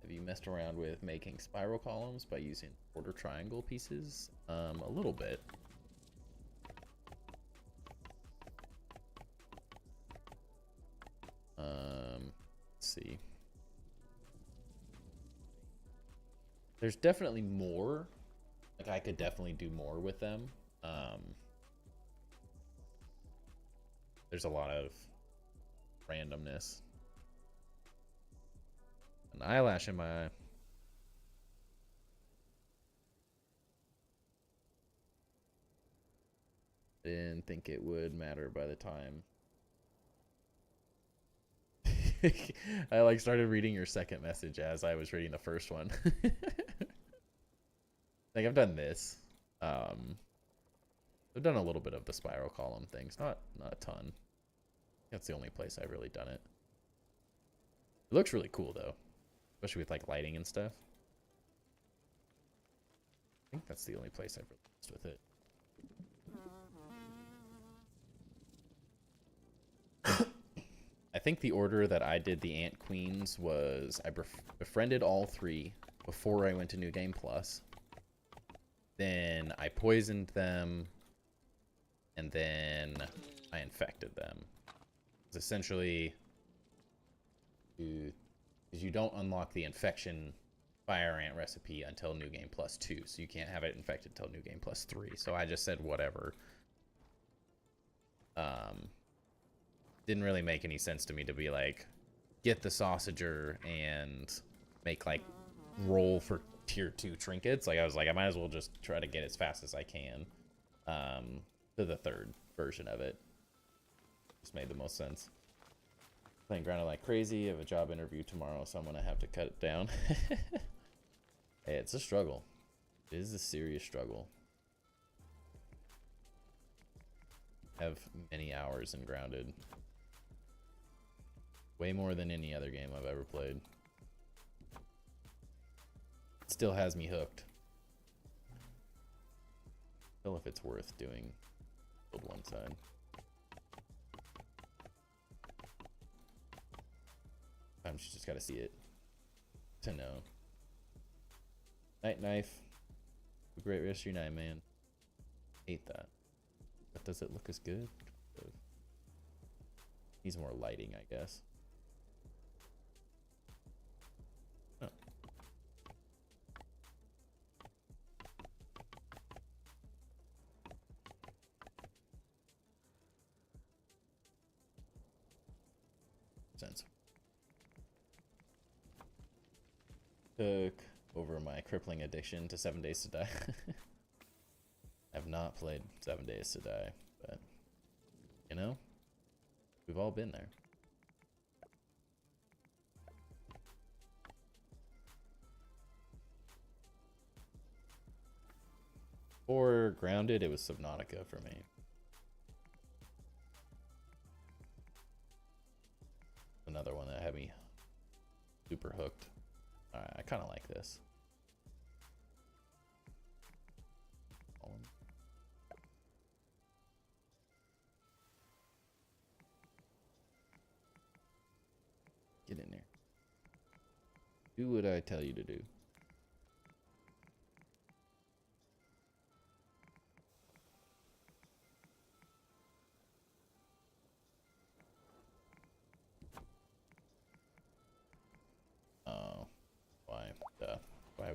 Have you messed around with making spiral columns by using quarter triangle pieces? A little bit. Let's see. There's definitely more. Like, I could definitely do more with them. There's a lot of randomness. An eyelash in my eye. Didn't think it would matter by the time. I like started reading your second message as I was reading the first one. Like, I've done this. I've done a little bit of the spiral column things, not a ton. That's the only place I've really done it. It looks really cool though, especially with like lighting and stuff. I think that's the only place I've really messed with it. I think the order that I did the Ant Queens was I befriended all 3 before I went to New Game Plus. Then I poisoned them, and then I infected them. It's essentially, because you don't unlock the infection fire ant recipe until New Game Plus 2, so you can't have it infected until New Game Plus 3. So I just said whatever. Didn't really make any sense to me to be like, get the sausager and make like roll for tier 2 trinkets. Like, I was like, I might as well just try to get as fast as I can to the 3rd version of it. Just made the most sense. Playing grounded like crazy. I have a job interview tomorrow, so I'm gonna have to cut it down. Hey, it's a struggle. It is a serious struggle. Have many hours in grounded. Way more than any other game I've ever played. It still has me hooked. Still, if it's worth doing, build one side. Sometimes you just gotta see it to know. Night knife. Have a great rest of your night, man. Hate that. But does it look as good? Needs more lighting, I guess. Oh. Sense. Took over my crippling addiction to 7 Days to Die. I've not played 7 Days to Die, but you know, we've all been there. For grounded, it was Subnautica for me. Another one that had me super hooked. I kind of like this. Get in there. Do what I tell you to do.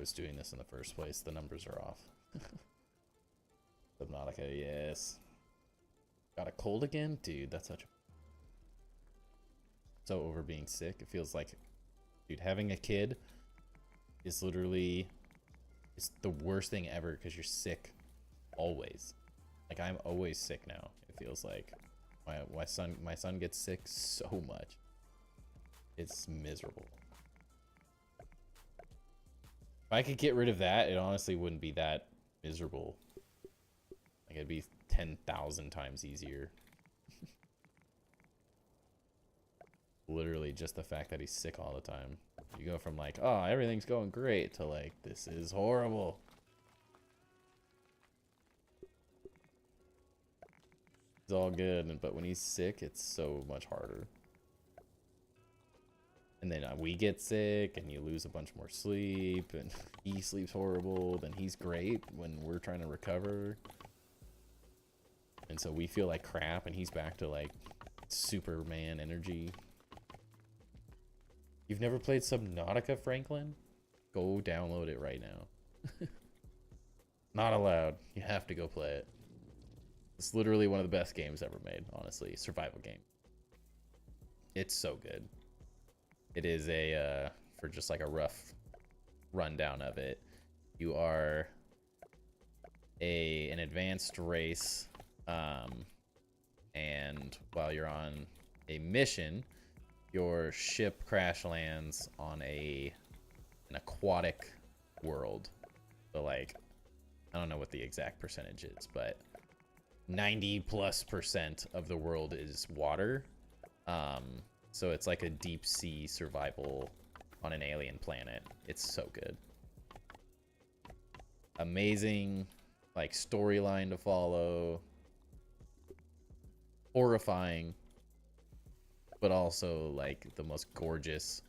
was doing this in the first place. The numbers are off. Subnautica, yes. Got a cold again? Dude, that's such a... So over being sick. It feels like... Dude, having a kid is literally... It's the worst thing ever because you're sick always. Like, I'm always sick now, it feels like. My son gets sick so much. It's miserable. If I could get rid of that, it honestly wouldn't be that miserable. Like, it'd be 10,000 times easier. Literally just the fact that he's sick all the time. You go from like, oh, everything's going great to like, this is horrible. It's all good, but when he's sick, it's so much harder. And then we get sick, and you lose a bunch more sleep, and he sleeps horrible, then he's great when we're trying to recover. And so we feel like crap, and he's back to like Superman energy. You've never played Subnautica, Franklin? Go download it right now. Not allowed. You have to go play it. It's literally one of the best games ever made, honestly. Survival game. It's so good. It is a, for just like a rough rundown of it, you are an advanced race, and while you're on a mission, your ship crash lands on an aquatic world. So like, I don't know what the exact percentage is, but 90+% of the world is water. So it's like a deep sea survival on an alien planet. It's so good. Amazing, like, storyline to follow. Horrifying, but also like the most gorgeous.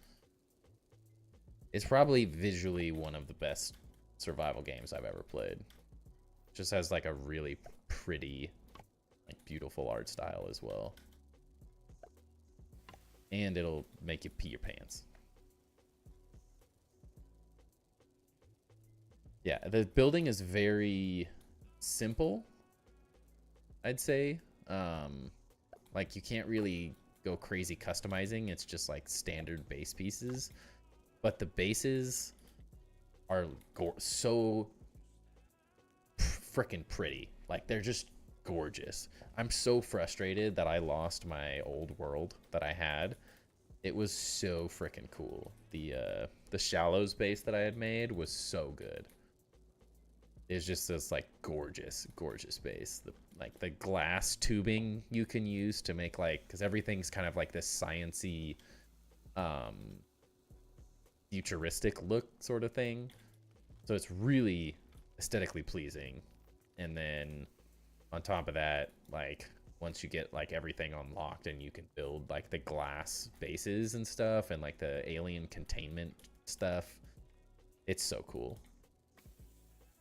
It's probably visually one of the best survival games I've ever played. Just has like a really pretty, like, beautiful art style as well. And it'll make you pee your pants. Yeah, the building is very simple, I'd say. Like, you can't really go crazy customizing. It's just like standard base pieces. But the bases are so freaking pretty. Like, they're just gorgeous. I'm so frustrated that I lost my old world that I had. It was so freaking cool. The Shallows base that I had made was so good. It's just this like gorgeous base. The glass tubing you can use to make, like, because everything's kind of like this science-y, futuristic look sort of thing. So it's really aesthetically pleasing. And then on top of that, like, once you get like everything unlocked and you can build like the glass bases and stuff and like the alien containment stuff, it's so cool.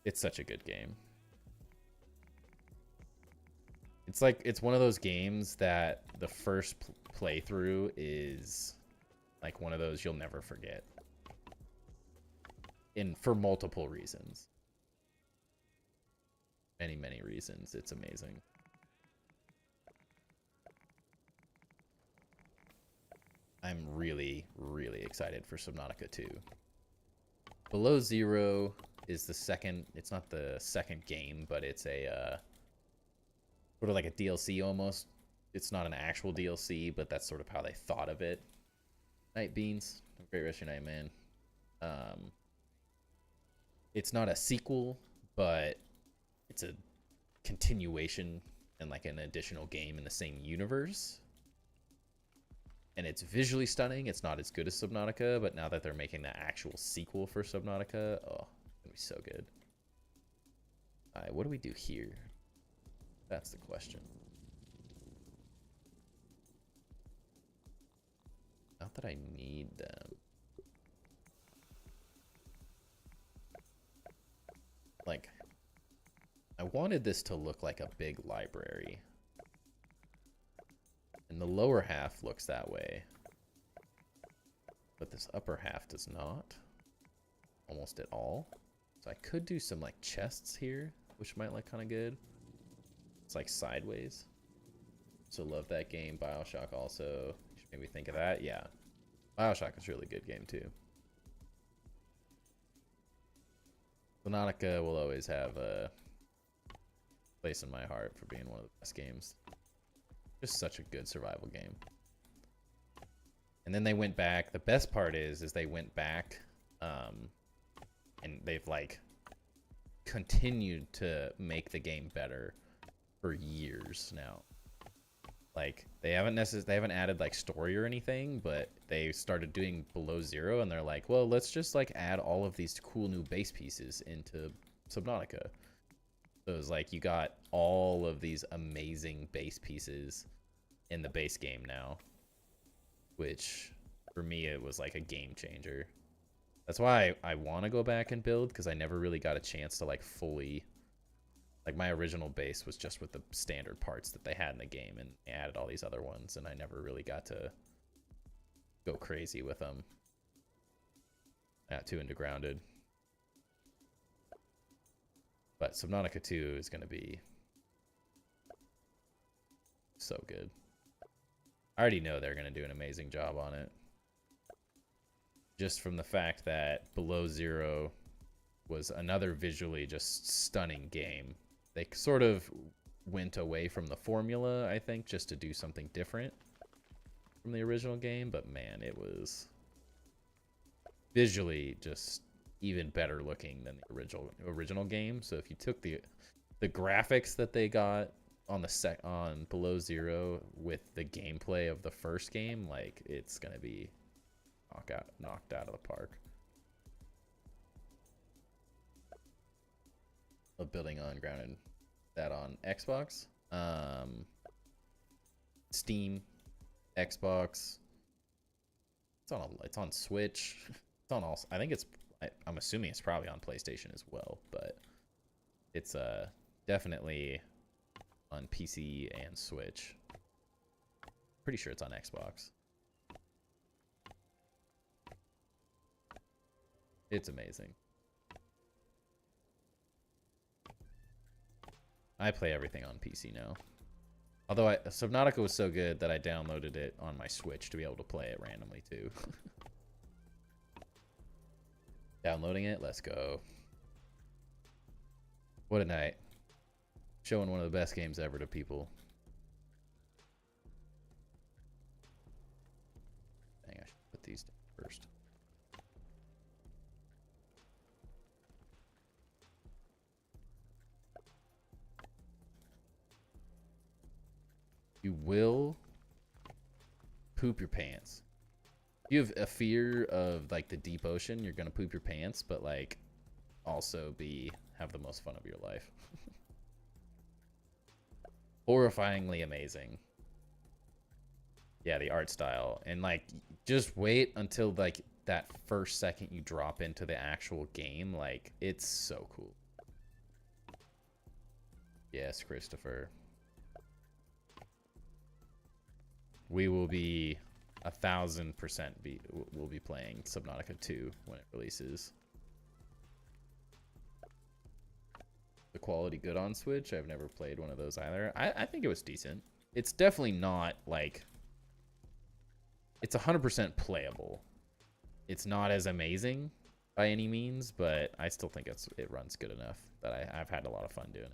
It's such a good game. It's like, it's one of those games that the first playthrough is like one of those you'll never forget. For multiple reasons. Many reasons. It's amazing. I'm really excited for Subnautica 2. Below Zero is the second, it's not the second game, but it's a sort of like a DLC almost. It's not an actual DLC, but that's sort of how they thought of it. Night Beans, have a great rest of your night, man. It's not a sequel, but it's a continuation and like an additional game in the same universe. And it's visually stunning. It's not as good as Subnautica, but now that they're making the actual sequel for Subnautica, oh, it's gonna be so good. All right, what do we do here? That's the question. Not that I need them. Like, I wanted this to look like a big library. And the lower half looks that way. But this upper half does not. almost at all. So I could do some like chests here, which might look kind of good. It's like sideways. So love that game. BioShock also. Should maybe think of that. Yeah. BioShock is a really good game too. Subnautica will always have a place in my heart for being one of the best games. Just such a good survival game. And then they went back. The best part is they went back, and they've like continued to make the game better for years now. Like they haven't added like story or anything, but they started doing Below Zero, and they're like, well, let's just like add all of these cool new base pieces into Subnautica. So it's like you got all of these amazing base pieces in the base game now, which for me it was like a game changer. That's why I want to go back and build, because I never really got a chance to like fully, like my original base was just with the standard parts that they had in the game, and they added all these other ones, and I never really got to go crazy with them. I got too into Grounded. But Subnautica 2 is going to be so good. I already know they're going to do an amazing job on it. Just from the fact that Below Zero was another visually just stunning game. They sort of went away from the formula, I think, just to do something different from the original game. But man, it was visually just even better looking than the original game. So if you took the graphics that they got on on Below Zero with the gameplay of the first game, like it's gonna be knocked out of the park. Of building on Grounded, that on Xbox, Steam, Xbox. It's on Switch. It's on all. I think it's. I'm assuming it's probably on PlayStation as well, but it's definitely on PC and Switch. Pretty sure it's on Xbox. It's amazing. I play everything on PC now. Although Subnautica was so good that I downloaded it on my Switch to be able to play it randomly too. Downloading it, let's go. What a night. Showing one of the best games ever to people. Dang, I should put these down first. You will poop your pants. You have a fear of like the deep ocean, you're gonna poop your pants, but like also have the most fun of your life. Horrifyingly amazing. Yeah, the art style, and like just wait until like that first second you drop into the actual game, like it's so cool. Yes, Christopher. We will be 1000% we'll be playing Subnautica 2 when it releases. The quality good on Switch? I've never played one of those either. I think it was decent. It's definitely not like... It's 100% playable. It's not as amazing by any means, but I still think it runs good enough that I've had a lot of fun doing it.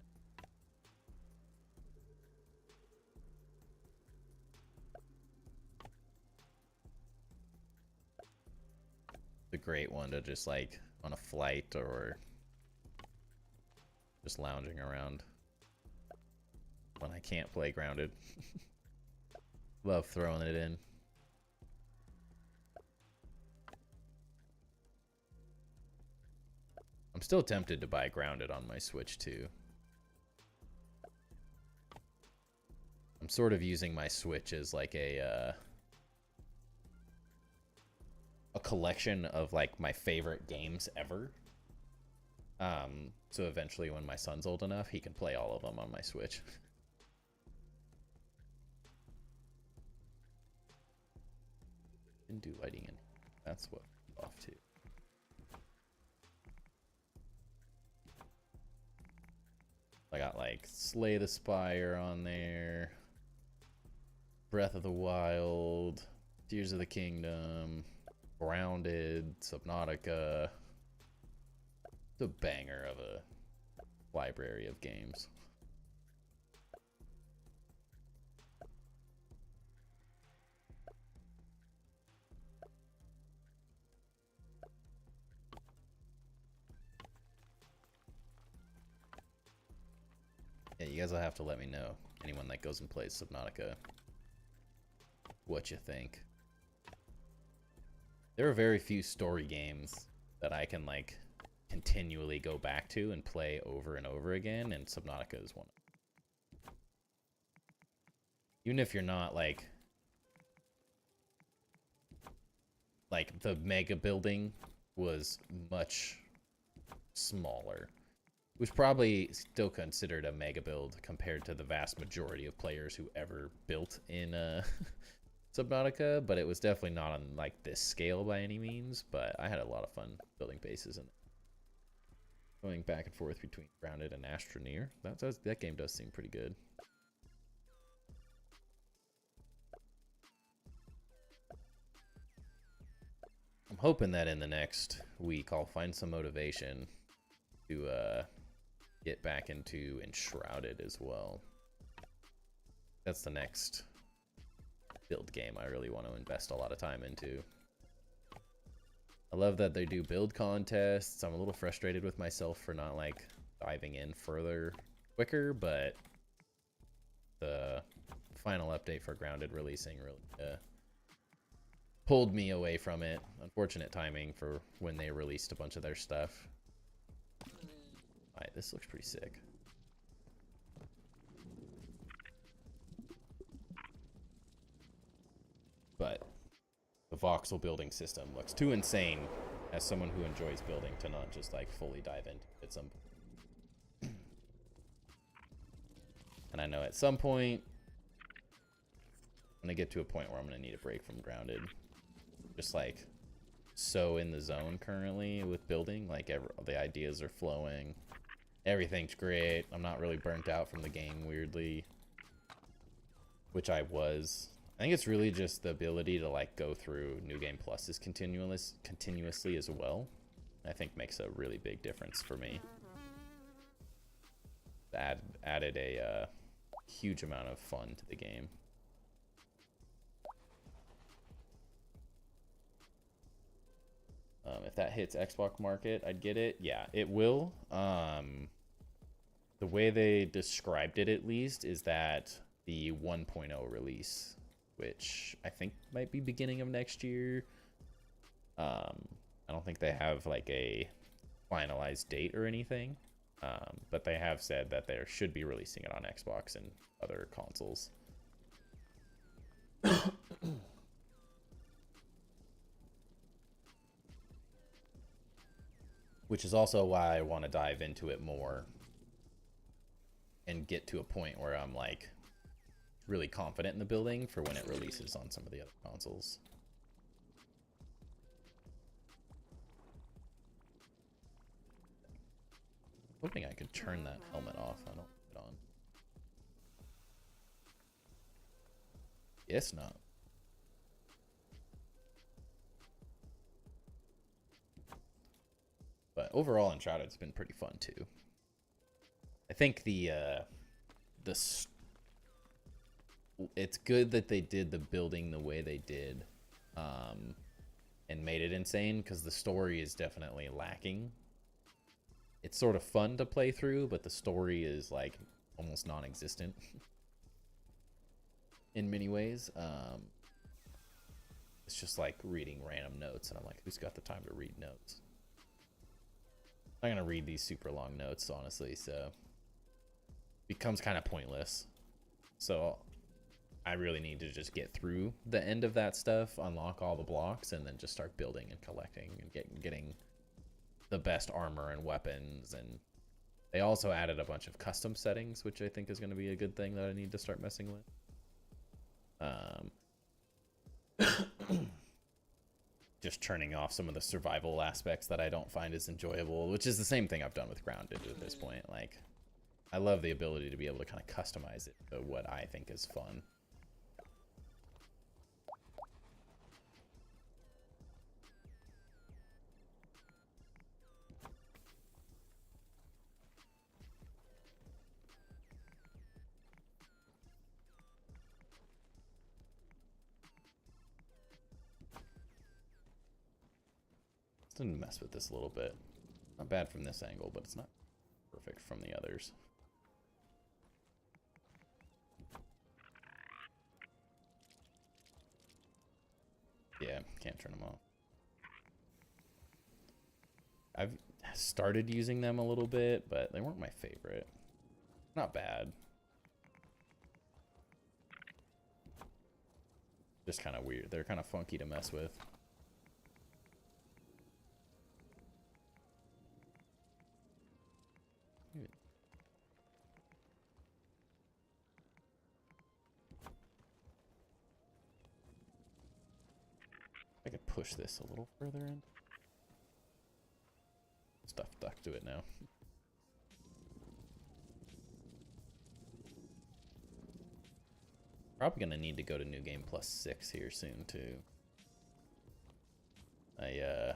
A great one to just like on a flight or just lounging around when I can't play Grounded. Love throwing it in. I'm still tempted to buy Grounded on my Switch too. I'm sort of using my Switch as like a collection of like my favorite games ever. So eventually when my son's old enough, he can play all of them on my Switch. Didn't do lighting in. That's what I'm off to. like Slay the Spire on there, Breath of the Wild, Tears of the Kingdom, Grounded, Subnautica. It's a banger of a library of games. Yeah, you guys will have to let me know, anyone that goes and plays Subnautica, what you think. There are very few story games that I can like continually go back to and play over and over again, and Subnautica is one. Even if you're not like the mega building was much smaller. It was probably still considered a mega build compared to the vast majority of players who ever built in Subnautica, but it was definitely not on like this scale by any means. But I had a lot of fun building bases and going back and forth between Grounded and Astroneer. That game does seem pretty good. I'm hoping that in the next week I'll find some motivation to get back into Enshrouded as well. That's the next build game I really want to invest a lot of time into. I love that they do build contests. I'm a little frustrated with myself for not like diving in further quicker, but the final update for Grounded releasing really pulled me away from it. Unfortunate timing for when they released a bunch of their stuff. Alright, this looks pretty sick. But the voxel building system looks too insane as someone who enjoys building to not just like fully dive into it at some point. And I know at some point I'm gonna get to a point where I'm gonna need a break from Grounded. Just like so in the zone currently with building, like the ideas are flowing, everything's great. I'm not really burnt out from the game, weirdly, which I was. I think it's really just the ability to like go through New Game Pluses continuously as well. I think makes a really big difference for me. Added a huge amount of fun to the game. If that hits Xbox market, I'd get it. Yeah, it will. The way they described it, at least, is that the 1.0 release, which I think might be beginning of next year. I don't think they have like a finalized date or anything, but they have said that they should be releasing it on Xbox and other consoles. Which is also why I want to dive into it more and get to a point where I'm like really confident in the building for when it releases on some of the other consoles. Hoping I could turn that helmet off. I don't put it on. Guess not. But overall, Enshrouded's been pretty fun too. I think it's good that they did the building the way they did, and made it insane, because the story is definitely lacking. It's sort of fun to play through, but the story is like almost non-existent in many ways. It's just like reading random notes, and I'm like, who's got the time to read notes? I'm not gonna read these super long notes, honestly, so it becomes kind of pointless. So I really need to just get through the end of that stuff, unlock all the blocks, and then just start building and collecting and getting the best armor and weapons. And they also added a bunch of custom settings, which I think is going to be a good thing that I need to start messing with. Just turning off some of the survival aspects that I don't find as enjoyable, which is the same thing I've done with Grounded at this point. Like, I love the ability to be able to kind of customize it to what I think is fun. Didn't mess with this a little bit. Not bad from this angle, but it's not perfect from the others. Yeah, can't turn them off. I've started using them a little bit, but they weren't my favorite. Not bad. Just kind of weird. They're kind of funky to mess with. I could push this a little further in. Stuff stuck to it now. Probably gonna need to go to New Game Plus 6 here soon too. I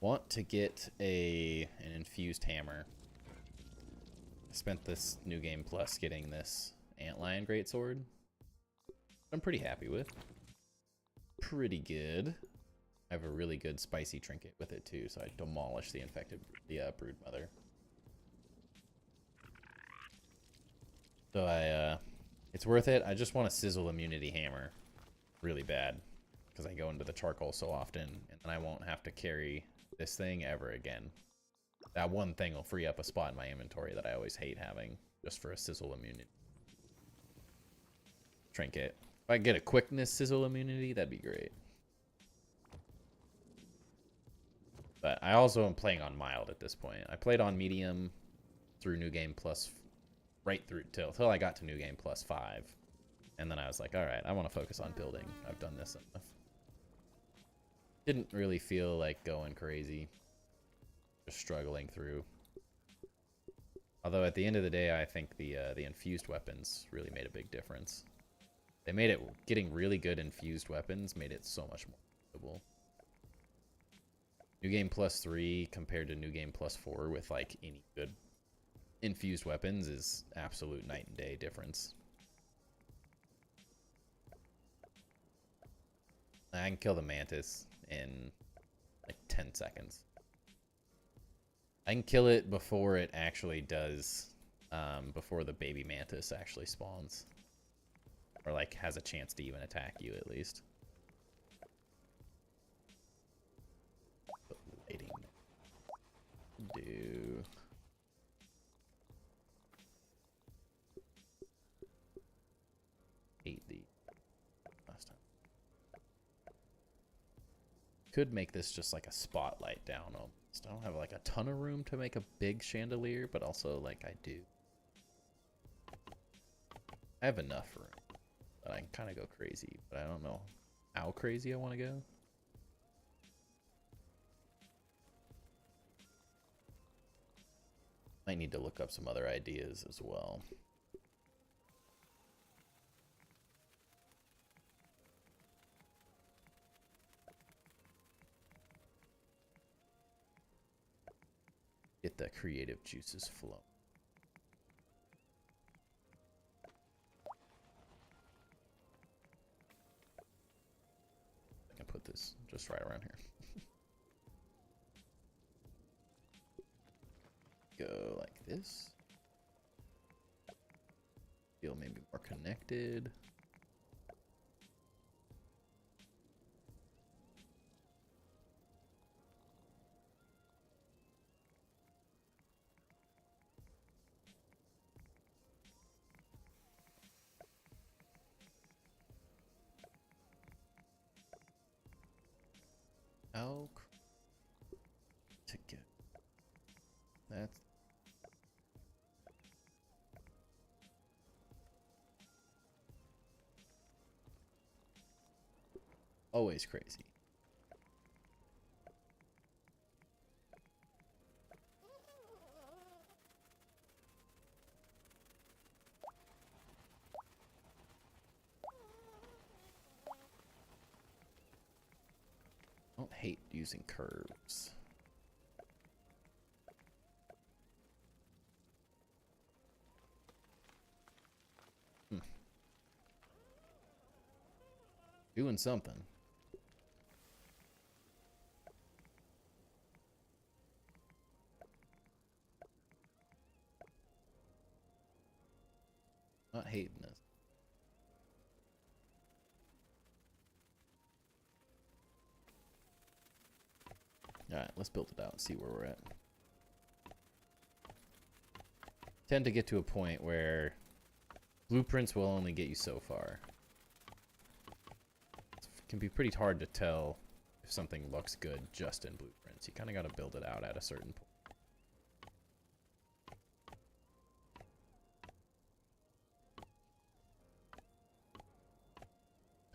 want to get an infused hammer. I spent this New Game Plus getting this Antlion Greatsword. I'm pretty happy with. Pretty good. I have a really good spicy trinket with it too, so I demolish the infected brood mother. So it's worth it. I just want a sizzle immunity hammer really bad because I go into the charcoal so often, and then I won't have to carry this thing ever again. That one thing will free up a spot in my inventory that I always hate having just for a sizzle immunity trinket. If I can get a quickness sizzle immunity, that'd be great. But I also am playing on mild at this point. I played on medium through New Game Plus, right through till I got to New Game Plus 5. And then I was like, all right, I want to focus on building. I've done this enough. Didn't really feel like going crazy. Just struggling through. Although at the end of the day, I think the infused weapons really made a big difference. They made it, getting really good infused weapons made it so much more usable. New Game Plus 3 compared to New Game Plus 4 with like any good infused weapons is absolute night and day difference. I can kill the mantis in like 10 seconds. I can kill it before it actually does, before the baby mantis actually spawns. Or like has a chance to even attack you at least. Lighting. Do. Hate the last time. Could make this just like a spotlight down almost. I don't have like a ton of room to make a big chandelier, but also like I do. I have enough room. But I can kind of go crazy, but I don't know how crazy I want to go. Might need to look up some other ideas as well. Get the creative juices flowing. Put this just right around here. Go like this. Feel maybe more connected. How to get that's always crazy. I don't hate using curves. Doing something. Not hating this. Alright, let's build it out and see where we're at. Tend to get to a point where blueprints will only get you so far. It can be pretty hard to tell if something looks good just in blueprints. You kind of got to build it out at a certain point.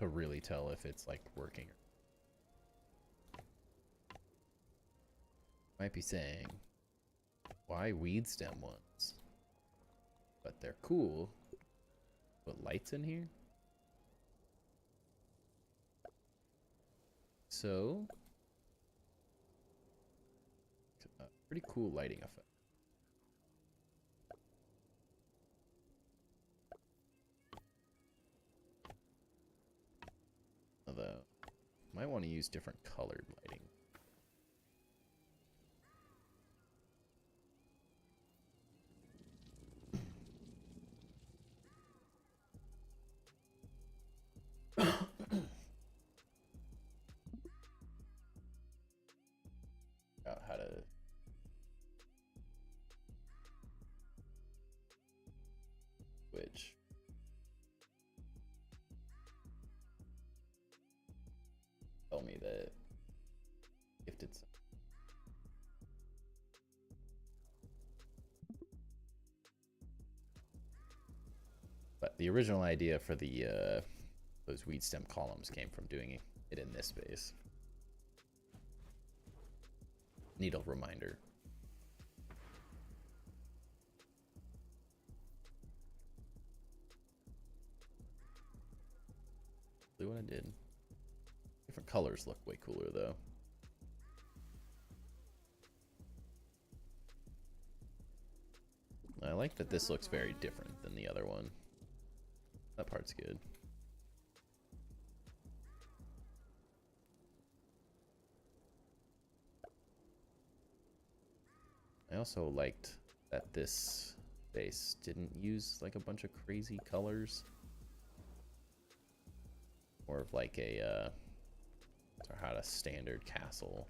To really tell if it's like working. Might be saying, why weed stem ones? But they're cool. Put lights in here? So, pretty cool lighting effect. Although, might want to use different colored lighting. Out how to switch. Tell me that gifted. But the original idea for the those weed stem columns came from doing it in this space. Needle reminder. See what I did. Different colors look way cooler though. I like that this looks very different than the other one. That part's good. I also liked that this base didn't use like a bunch of crazy colors. More of like a how a standard castle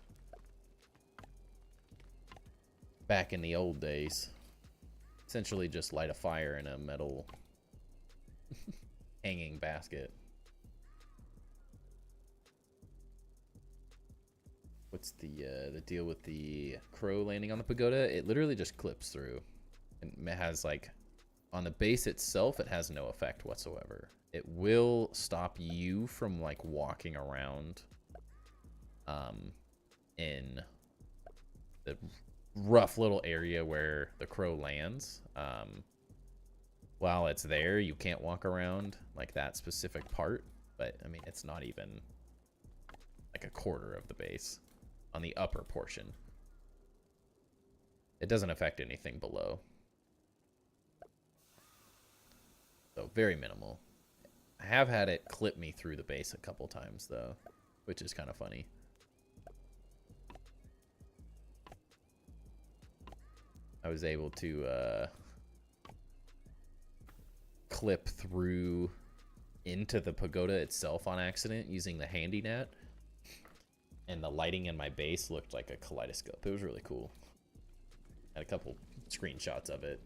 back in the old days. Essentially just light a fire in a metal hanging basket. What's the deal with the crow landing on the pagoda? It literally just clips through. And it has like, on the base itself, it has no effect whatsoever. It will stop you from like walking around in the rough little area where the crow lands. While it's there, you can't walk around like that specific part, but I mean, it's not even like a quarter of the base on the upper portion. It doesn't affect anything below. So very minimal. I have had it clip me through the base a couple times though, which is kind of funny. I was able to clip through into the pagoda itself on accident using the handy net, and the lighting in my base looked like a kaleidoscope. It was really cool. Had a couple screenshots of it.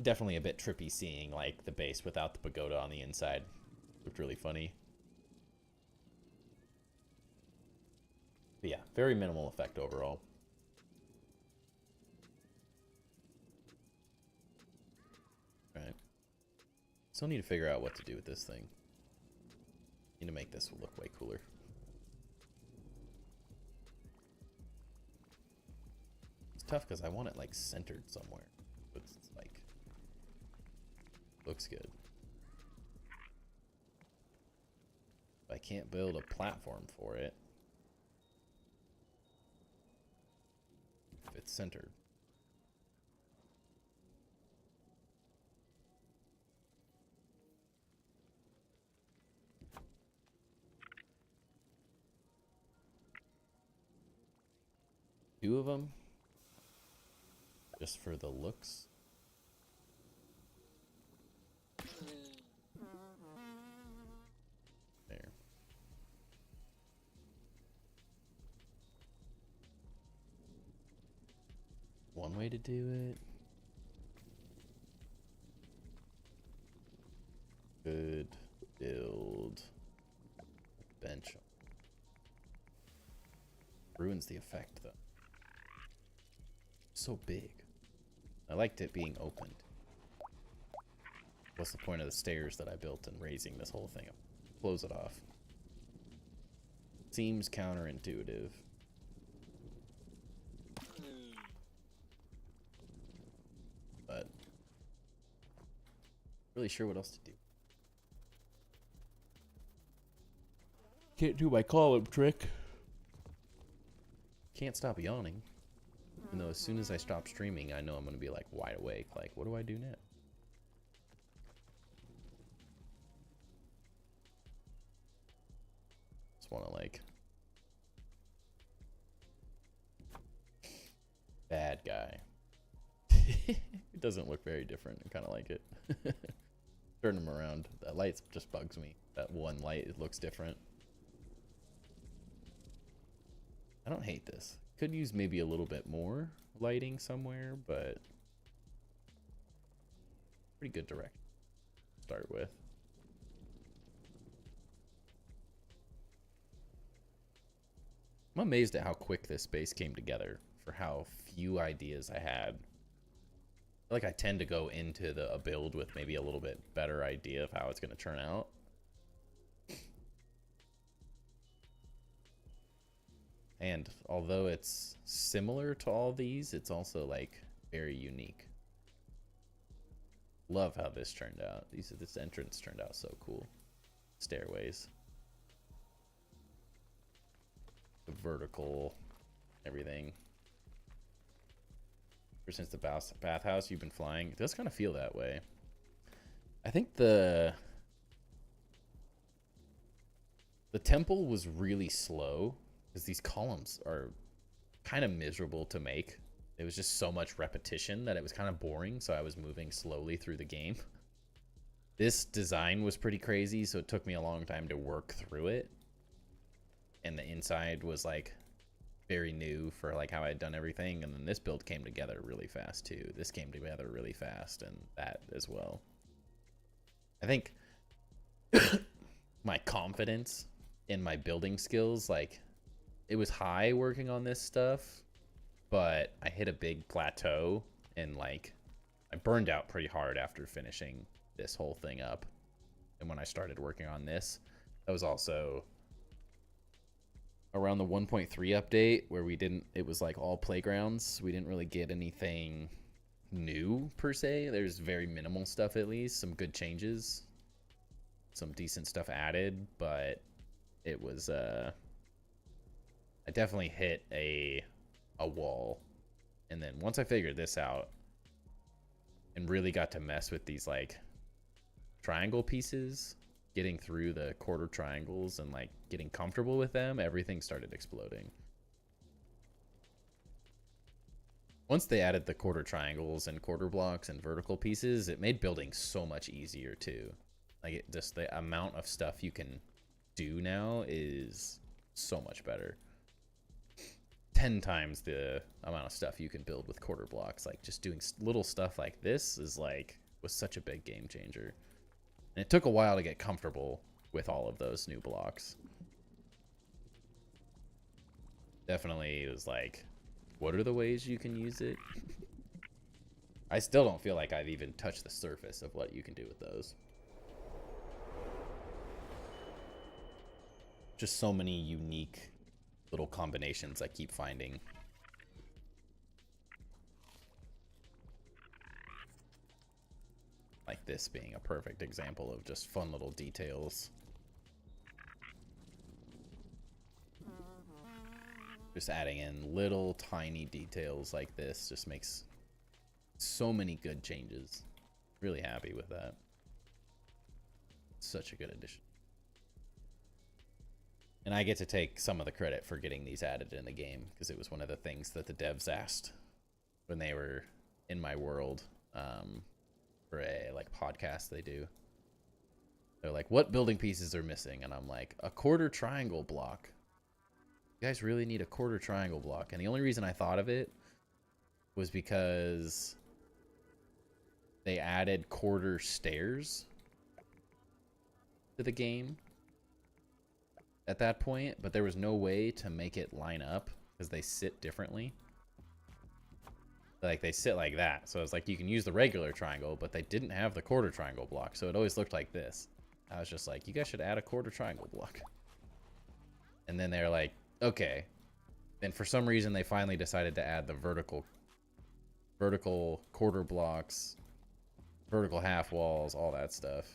Definitely a bit trippy seeing like the base without the pagoda on the inside. Looked really funny. But yeah, very minimal effect overall. Alright. Still need to figure out what to do with this thing. Need to make this look way cooler. It's tough because I want it like centered somewhere. It's like, looks good. I can't build a platform for it if it's centered. Two of them, just for the looks. There. One way to do it. Good build bench. Ruins the effect though. So big. I liked it being opened. What's the point of the stairs that I built and raising this whole thing up? Close it off. Seems counterintuitive. But really sure what else to do. Can't do my column trick. Can't stop yawning. Even though as soon as I stop streaming, I know I'm going to be like wide awake. Like, what do I do now? Just want to like... Bad guy. It doesn't look very different. I kind of like it. Turn him around. That light just bugs me. That one light, it looks different. I don't hate this. Could use maybe a little bit more lighting somewhere, but pretty good direction to start with. I'm amazed at how quick this space came together for how few ideas I had. I feel like I tend to go into a build with maybe a little bit better idea of how it's going to turn out. And although it's similar to all these, it's also like very unique. Love how this turned out. This entrance turned out so cool. Stairways. The vertical, everything. Ever since the bathhouse, you've been flying. It does kind of feel that way. I think the temple was really slow. Because these columns are kind of miserable to make. It was just so much repetition that it was kind of boring, so I was moving slowly through the game. This design was pretty crazy, so it took me a long time to work through it. And the inside was like very new for like how I'd done everything, and then this build came together really fast too. This came together really fast, and that as well. I think my confidence in my building skills, like, it was high working on this stuff, but I hit a big plateau and like I burned out pretty hard after finishing this whole thing up. And when I started working on this, that was also around the 1.3 update where it was like all playgrounds. We didn't really get anything new per se. There's very minimal stuff, at least some good changes, some decent stuff added, but it was I definitely hit a wall. And then once I figured this out and really got to mess with these like triangle pieces, getting through the quarter triangles and like getting comfortable with them, everything started exploding. Once they added the quarter triangles and quarter blocks and vertical pieces, it made building so much easier too. Like just the amount of stuff you can do now is so much better. 10 times the amount of stuff you can build with quarter blocks. Like just doing little stuff like this was such a big game changer. And it took a while to get comfortable with all of those new blocks. Definitely it was like, what are the ways you can use it? I still don't feel like I've even touched the surface of what you can do with those. Just so many unique little combinations I keep finding. Like this being a perfect example of just fun little details. Just adding in little tiny details like this just makes so many good changes. Really happy with that. Such a good addition. And I get to take some of the credit for getting these added in the game because it was one of the things that the devs asked when they were in my world for a like podcast they do. They're like, what building pieces are missing? And I'm like, a quarter triangle block. You guys really need a quarter triangle block. And the only reason I thought of it was because they added quarter stairs to the game at that point, but there was no way to make it line up because they sit differently. Like they sit like that, so it's like you can use the regular triangle, but they didn't have the quarter triangle block, so it always looked like this. I was just like, you guys should add a quarter triangle block. And then they're like, okay. Then for some reason they finally decided to add the vertical quarter blocks, vertical half walls, all that stuff.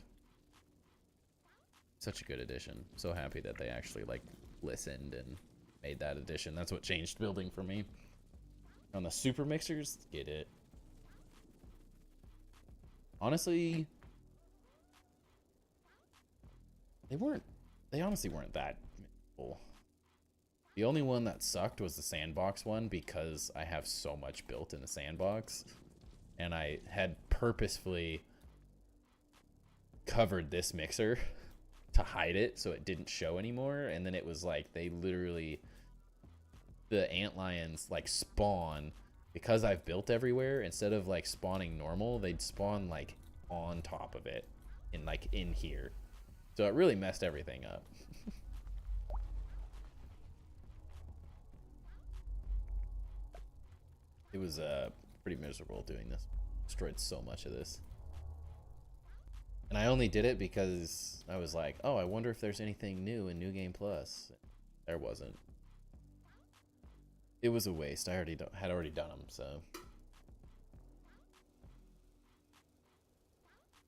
Such a good addition. So happy that they actually like listened and made that addition. That's what changed building for me. On the super mixers, get it. Honestly, they honestly weren't that cool. The only one that sucked was the Sandbox one because I have so much built in the Sandbox and I had purposefully covered this mixer to hide it so it didn't show anymore, and then it was like they literally, the antlions like spawn because I've built everywhere. Instead of like spawning normal, they'd spawn like on top of it and like in here, so it really messed everything up. It was pretty miserable doing this. Destroyed so much of this. And I only did it because I was like, oh, I wonder if there's anything new in New Game Plus. There wasn't. It was a waste. I had already done them, so.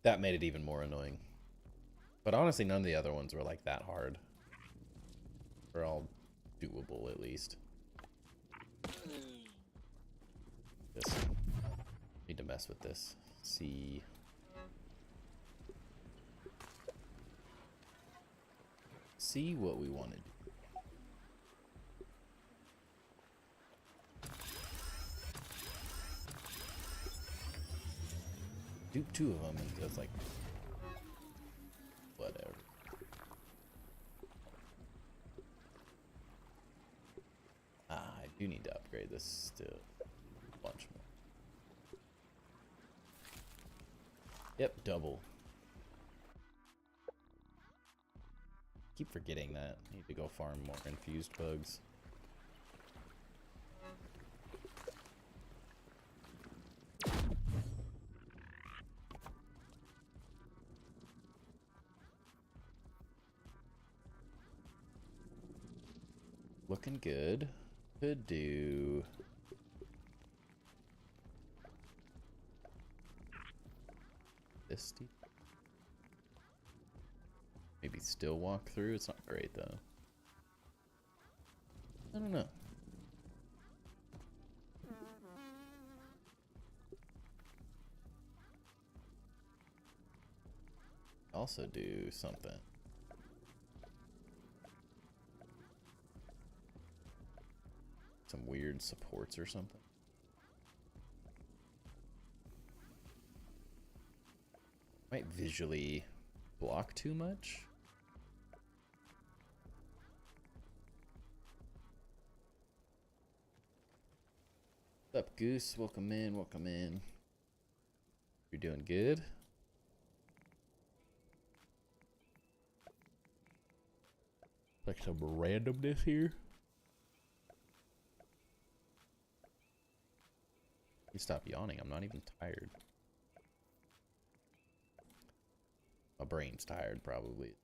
That made it even more annoying. But honestly, none of the other ones were like that hard. They're all doable, at least. Just need to mess with this. See. See what we want to do. Dupe two of them and just like whatever. I do need to upgrade this still. A bunch more. Yep, double. Keep forgetting that. Need to go farm more infused bugs. Looking good. Could do this. Maybe still walk through. It's not great though. I don't know. Also do something. Some weird supports or something. Might visually block too much. What's up, Goose? Welcome in, welcome in. You're doing good. Like some randomness here. You stop yawning. I'm not even tired. My brain's tired, probably.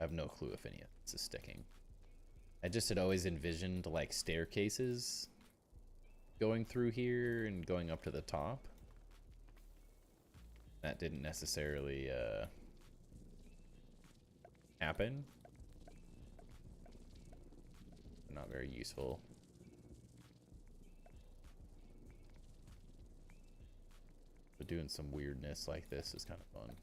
I have no clue if any of this is sticking. I just had always envisioned like staircases going through here and going up to the top. That didn't necessarily happen. Not very useful. But doing some weirdness like this is kind of fun.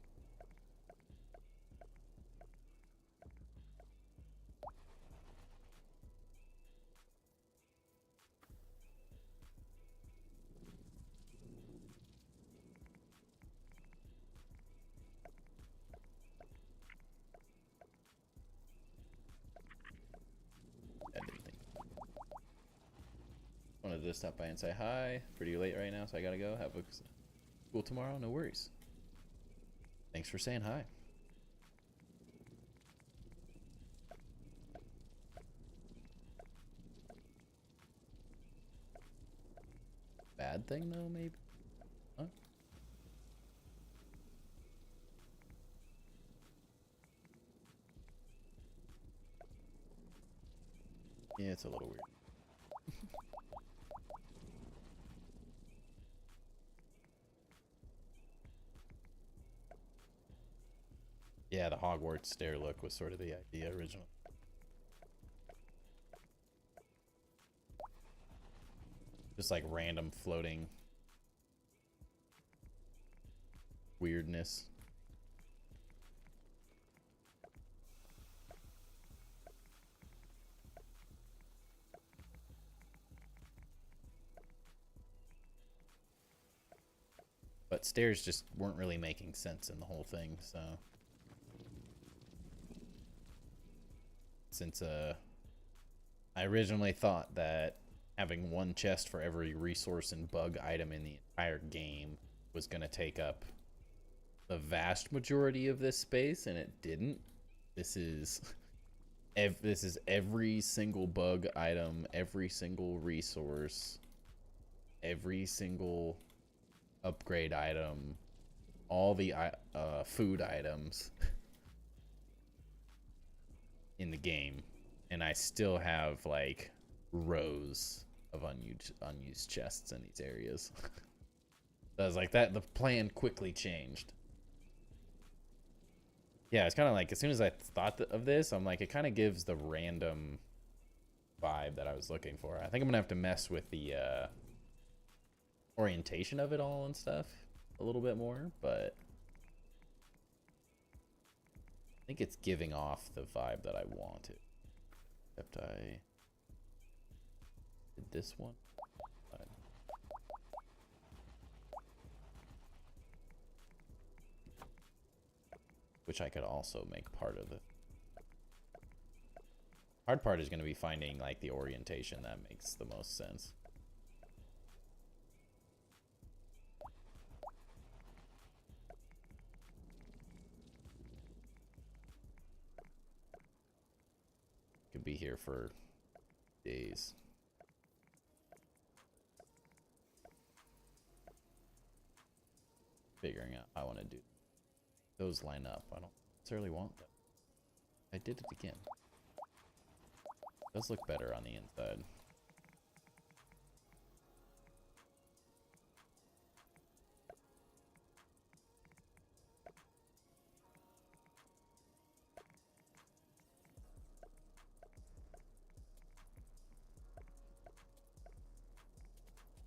Wanted to stop by and say hi. Pretty late right now, so I gotta go. Have a school tomorrow. No worries. Thanks for saying hi. Bad thing though, maybe? Huh? Yeah, it's a little weird. Yeah, the Hogwarts stair look was sort of the idea originally. Just like random floating weirdness. But stairs just weren't really making sense in the whole thing, so. Since I originally thought that having one chest for every resource and bug item in the entire game was going to take up the vast majority of this space, and it didn't. This is every single bug item, every single resource, every single upgrade item, all the food items in the game, and I still have like rows of unused chests in these areas. So I was like, that the plan quickly changed. Yeah, it's kind of like as soon as I thought of this, I'm like, it kind of gives the random vibe that I was looking for. I think I'm gonna have to mess with the orientation of it all and stuff a little bit more, but I think it's giving off the vibe that I wanted. Except I did this one. Which I could also make part of it. Hard part is going to be finding like the orientation that makes the most sense. Could be here for days. Figuring out how I want to do those line up. I don't necessarily want them. I did it again. It does look better on the inside.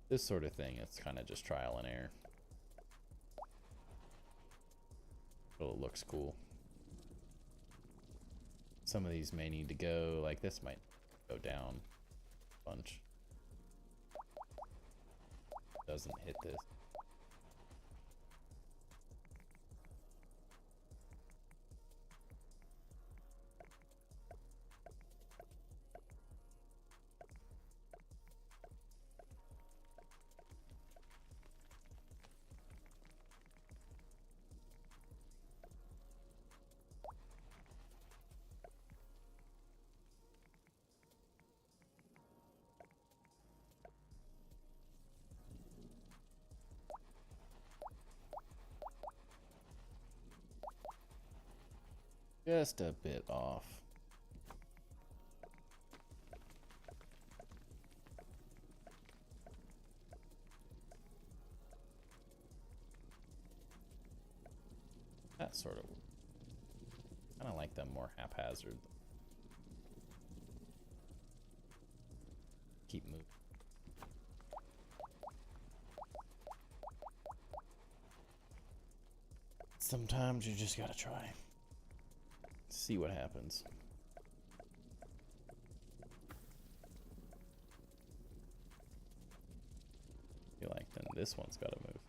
This sort of thing, it's kind of just trial and error. But it looks cool. Some of these may need to go, like this might go down a bunch. Doesn't hit this. Just a bit off. That sort of. Kind of like them more haphazard. Keep moving. Sometimes you just gotta try. See what happens. Feel like then this one's gotta move.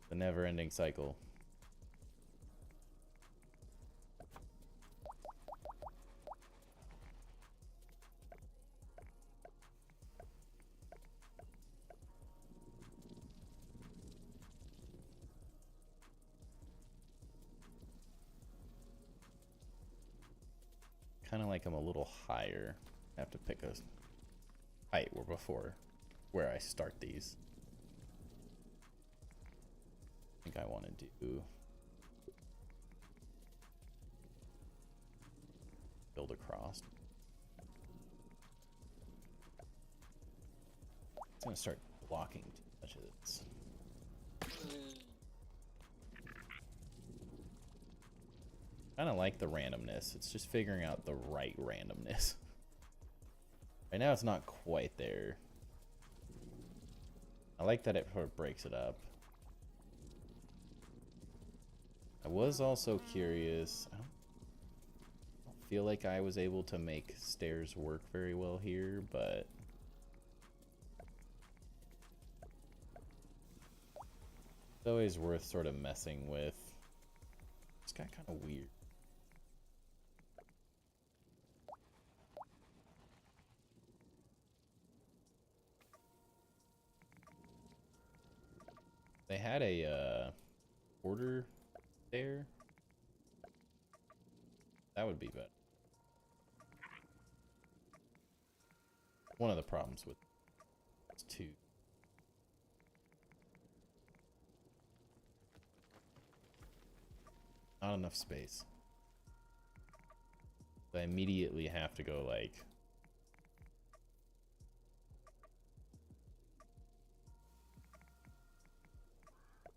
The never-ending cycle. Kind of like I'm a little higher. I have to pick a height where before where I start these. I think I want to do build across. It's gonna start blocking too much of this. Kind of like the randomness. It's just figuring out the right randomness. Right now it's not quite there. I like that it sort of breaks it up. I was also curious. I don't feel like I was able to make stairs work very well here, but it's always worth sort of messing with. It's got kind of weird. They had a order there. That would be better. One of the problems with it's two. Not enough space. I immediately have to go like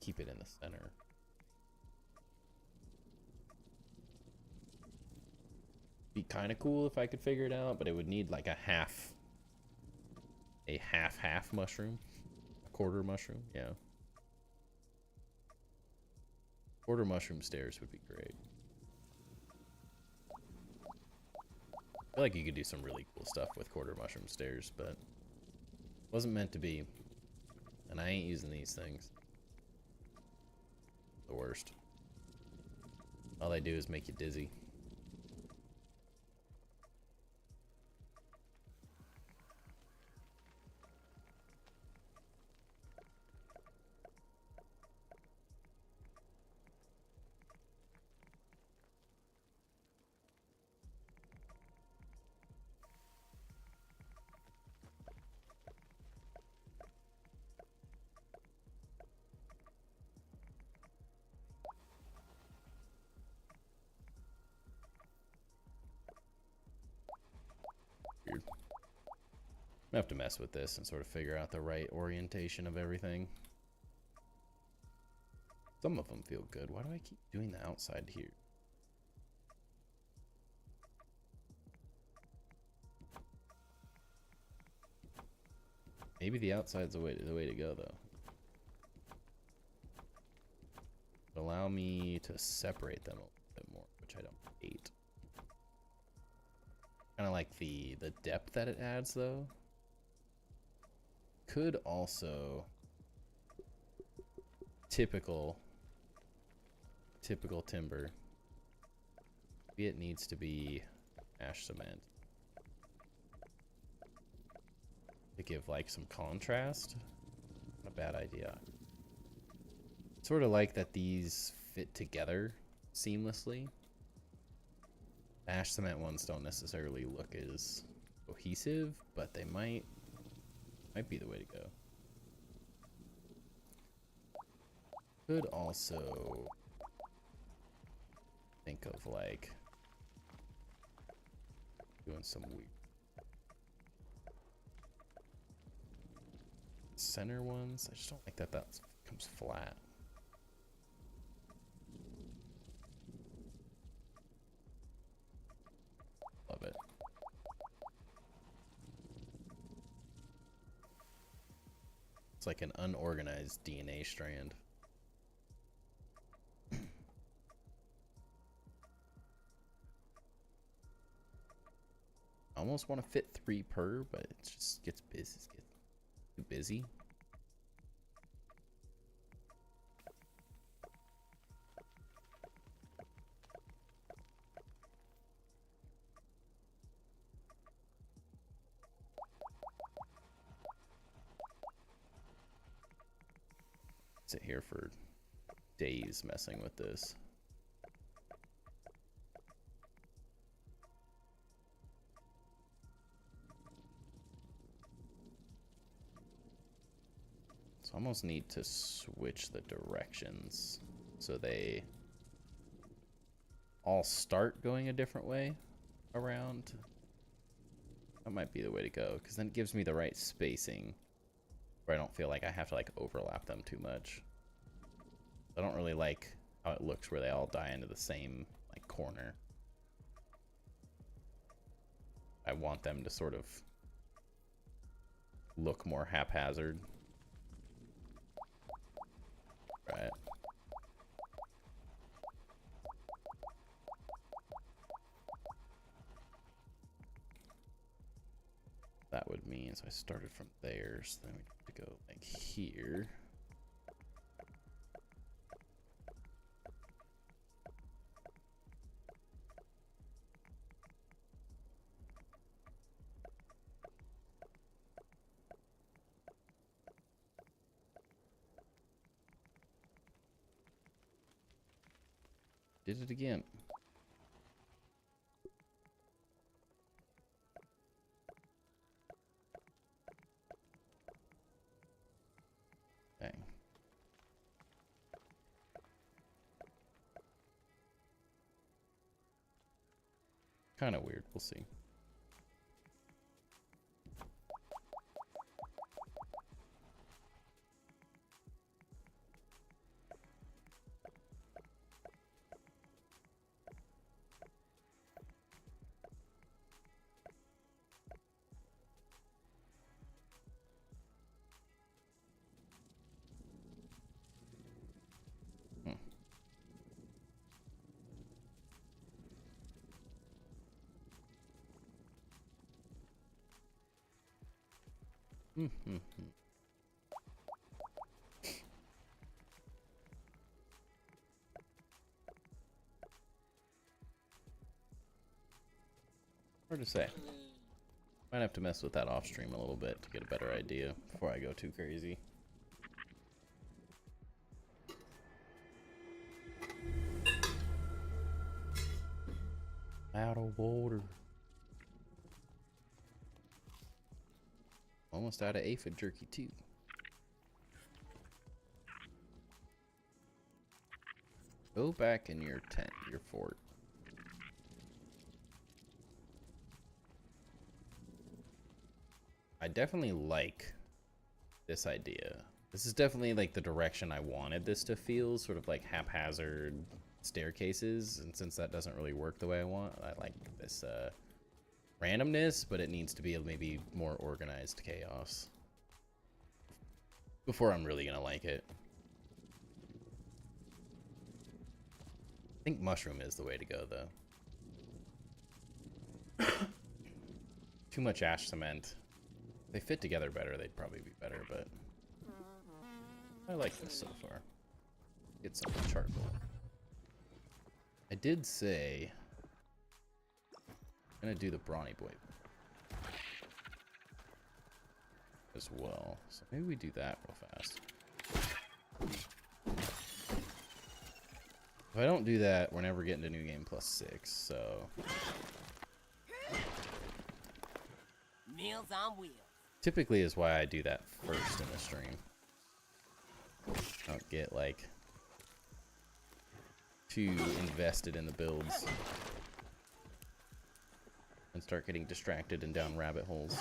keep it in the center. Be kind of cool if I could figure it out, but it would need like a half mushroom, a quarter mushroom. Yeah, quarter mushroom stairs would be great. I feel like you could do some really cool stuff with quarter mushroom stairs, but wasn't meant to be. And I ain't using these things. The worst. All they do is make you dizzy. Weird. I have to mess with this and sort of figure out the right orientation of everything. Some of them feel good. Why do I keep doing the outside here? Maybe the outside's the way to go though. Allow me to separate them a little bit more, which I don't hate. Kind of like the depth that it adds though. Could also typical timber. Maybe it needs to be ash cement to give like some contrast. Not a bad idea. Sort of like that these fit together seamlessly. Ash cement ones don't necessarily look as cohesive, but they might be the way to go. Could also think of like doing some weird center ones. I just don't like that that comes flat. It's like an unorganized DNA strand. I almost want to fit 3 per, but it just gets busy. It gets too busy. Sit here for days messing with this. So I almost need to switch the directions so they all start going a different way around. That might be the way to go, because then it gives me the right spacing where I don't feel like I have to like overlap them too much. I don't really like how it looks where they all die into the same like corner. I want them to sort of look more haphazard. Right. That would mean, so I started from there, so then we have to go like here. Did it again. Dang. Kind of weird. We'll see. Hard to say. Might have to mess with that off stream a little bit to get a better idea before I go too crazy. Out of water. Almost out of aphid jerky too. Go back in your tent, your fort. I definitely like this idea. This is definitely like the direction I wanted this to feel, sort of like haphazard staircases, and since that doesn't really work the way I want, I like this randomness, but it needs to be maybe more organized chaos before I'm really gonna like it. I think mushroom is the way to go though. Too much ash cement. If they fit together better, they'd probably be better, but I like this so far. Get some charcoal. I did say I'm gonna do the Brawny Boy as well, so maybe we do that real fast. If I don't do that, we're never getting to New Game +6, so Meals on wheels. typically is why I do that first in the stream. I don't get like too invested in the builds and start getting distracted and down rabbit holes.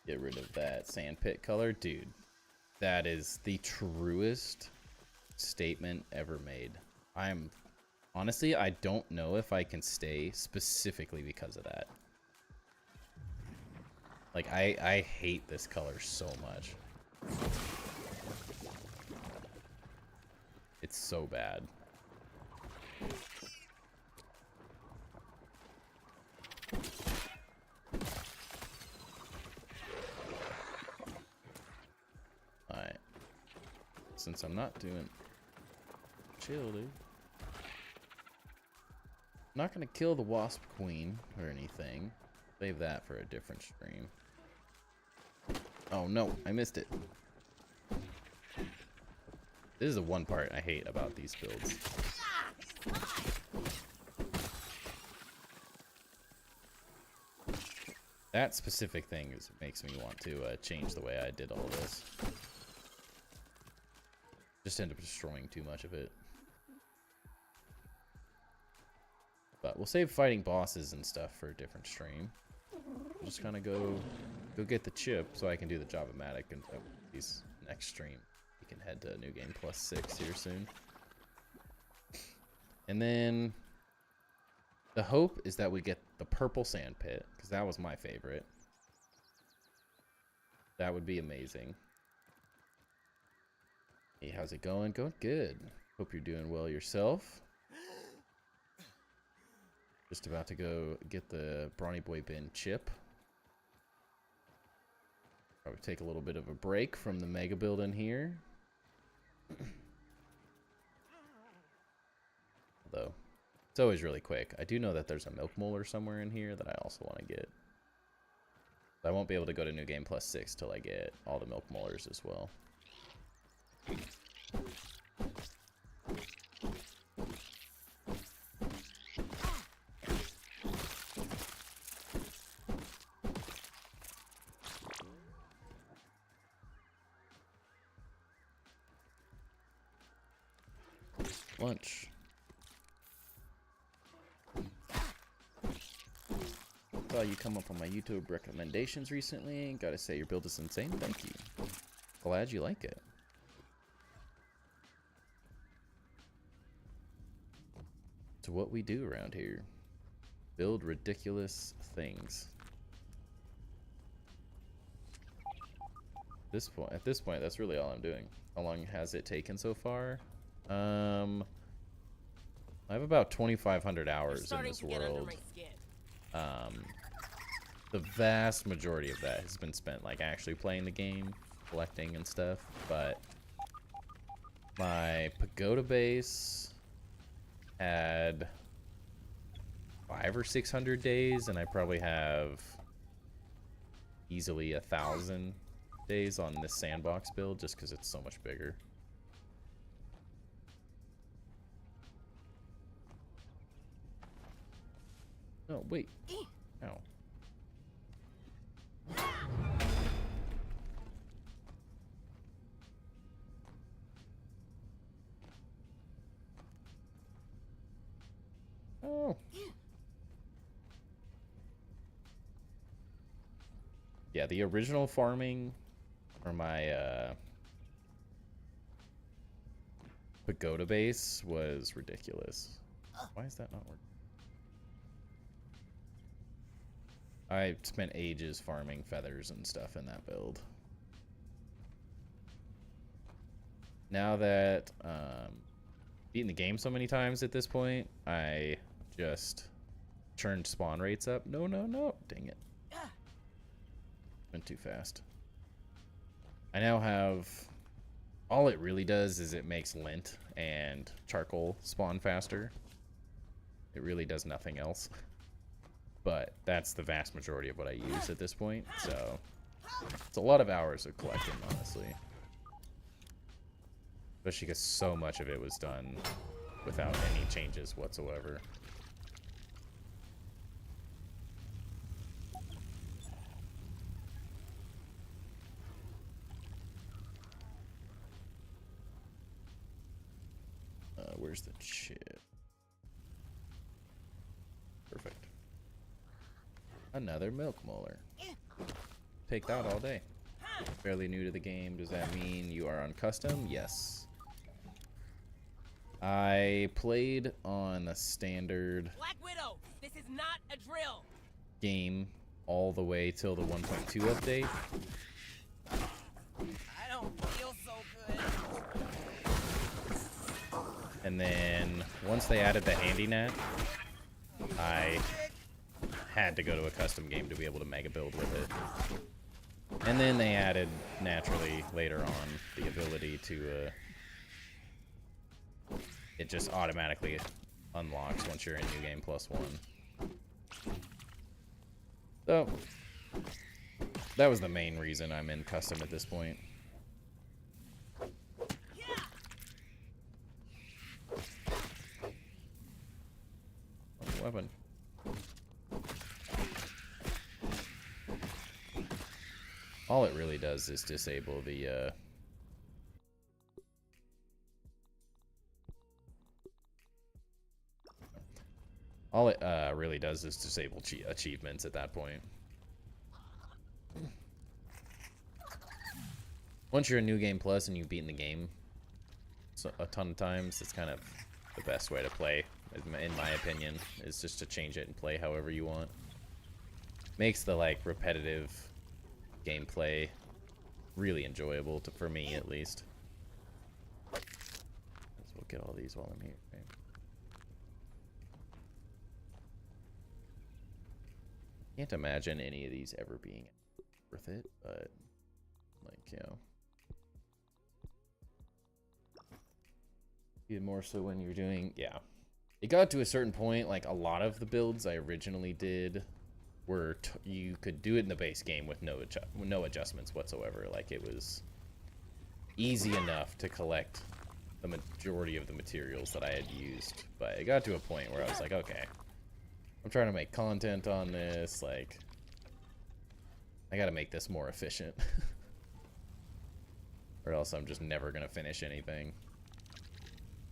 Get rid of that sand pit color, dude. That is the truest statement ever made. Honestly, I don't know if I can stay specifically because of that. Like, I hate this color so much. It's so bad. Alright. Since I'm not doing... Chill, dude. I'm not gonna kill the Wasp Queen or anything. Save that for a different stream. Oh no, I missed it. This is the one part I hate about these builds. That specific thing makes me want to change the way I did all this. Just end up destroying too much of it. But we'll save fighting bosses and stuff for a different stream. We'll just kind of go get the chip so I can do the Java-matic and these next stream. We can head to New Game +6 here soon. And then the hope is that we get the purple sand pit, because that was my favorite. That would be amazing. Hey, how's it going? Going good. Hope you're doing well yourself. Just about to go get the Brawny Boy bin chip. Probably take a little bit of a break from the mega build in here. Though, it's always really quick. I do know that there's a milk molar somewhere in here that I also want to get. I won't be able to go to New Game +6 till I get all the milk molars as well. Lunch. Saw you come up on my YouTube recommendations recently. Gotta say your build is insane. Thank you. Glad you like it. It's what we do around here. Build ridiculous things. At this point, that's really all I'm doing. How long has it taken so far? I have about 2,500 hours in this world. The vast majority of that has been spent like actually playing the game, collecting and stuff, but my pagoda base had 500 or 600 days, and I probably have easily 1,000 days on this sandbox build just because it's so much bigger. Oh, wait. Ow. Oh. Yeah, the original farming for my pagoda base was ridiculous. Why is that not working? I spent ages farming feathers and stuff in that build. Now that beating the game so many times at this point, I just turned spawn rates up. No, no, no. Dang it. Went too fast. I now have... All it really does is it makes lint and charcoal spawn faster. It really does nothing else. But that's the vast majority of what I use at this point, so it's a lot of hours of collecting, honestly. Especially because so much of it was done without any changes whatsoever. Where's the chip? Perfect. Another milk molar. Take that all day. fairly new to the game. Does that mean you are on custom? Yes. I played on a standard Black Widow, this is not a drill. game all the way till the 1.2 update. I don't feel so good. And then once they added the handy net, I had to go to a custom game to be able to mega build with it. And then they added, naturally, later on, the ability to, it just automatically unlocks once you're in New Game +1. So, that was the main reason I'm in custom at this point. Weapon. All it really does is disable the all it really does is disable achievements at that point. Once you're in New Game Plus and you've beaten the game a ton of times, it's kind of the best way to play, in my opinion, is just to change it and play however you want. Makes the, like, repetitive gameplay really enjoyable, for me at least. So we'll get all these while I'm here. Right? Can't imagine any of these ever being worth it, but, like, you know. Even more so when you're doing, yeah. It got to a certain point, like, a lot of the builds I originally did were, you could do it in the base game with no adjustments whatsoever. Like, it was easy enough to collect the majority of the materials that I had used. But it got to a point where I was like, okay, I'm trying to make content on this, like, I gotta make this more efficient. Or else I'm just never gonna finish anything.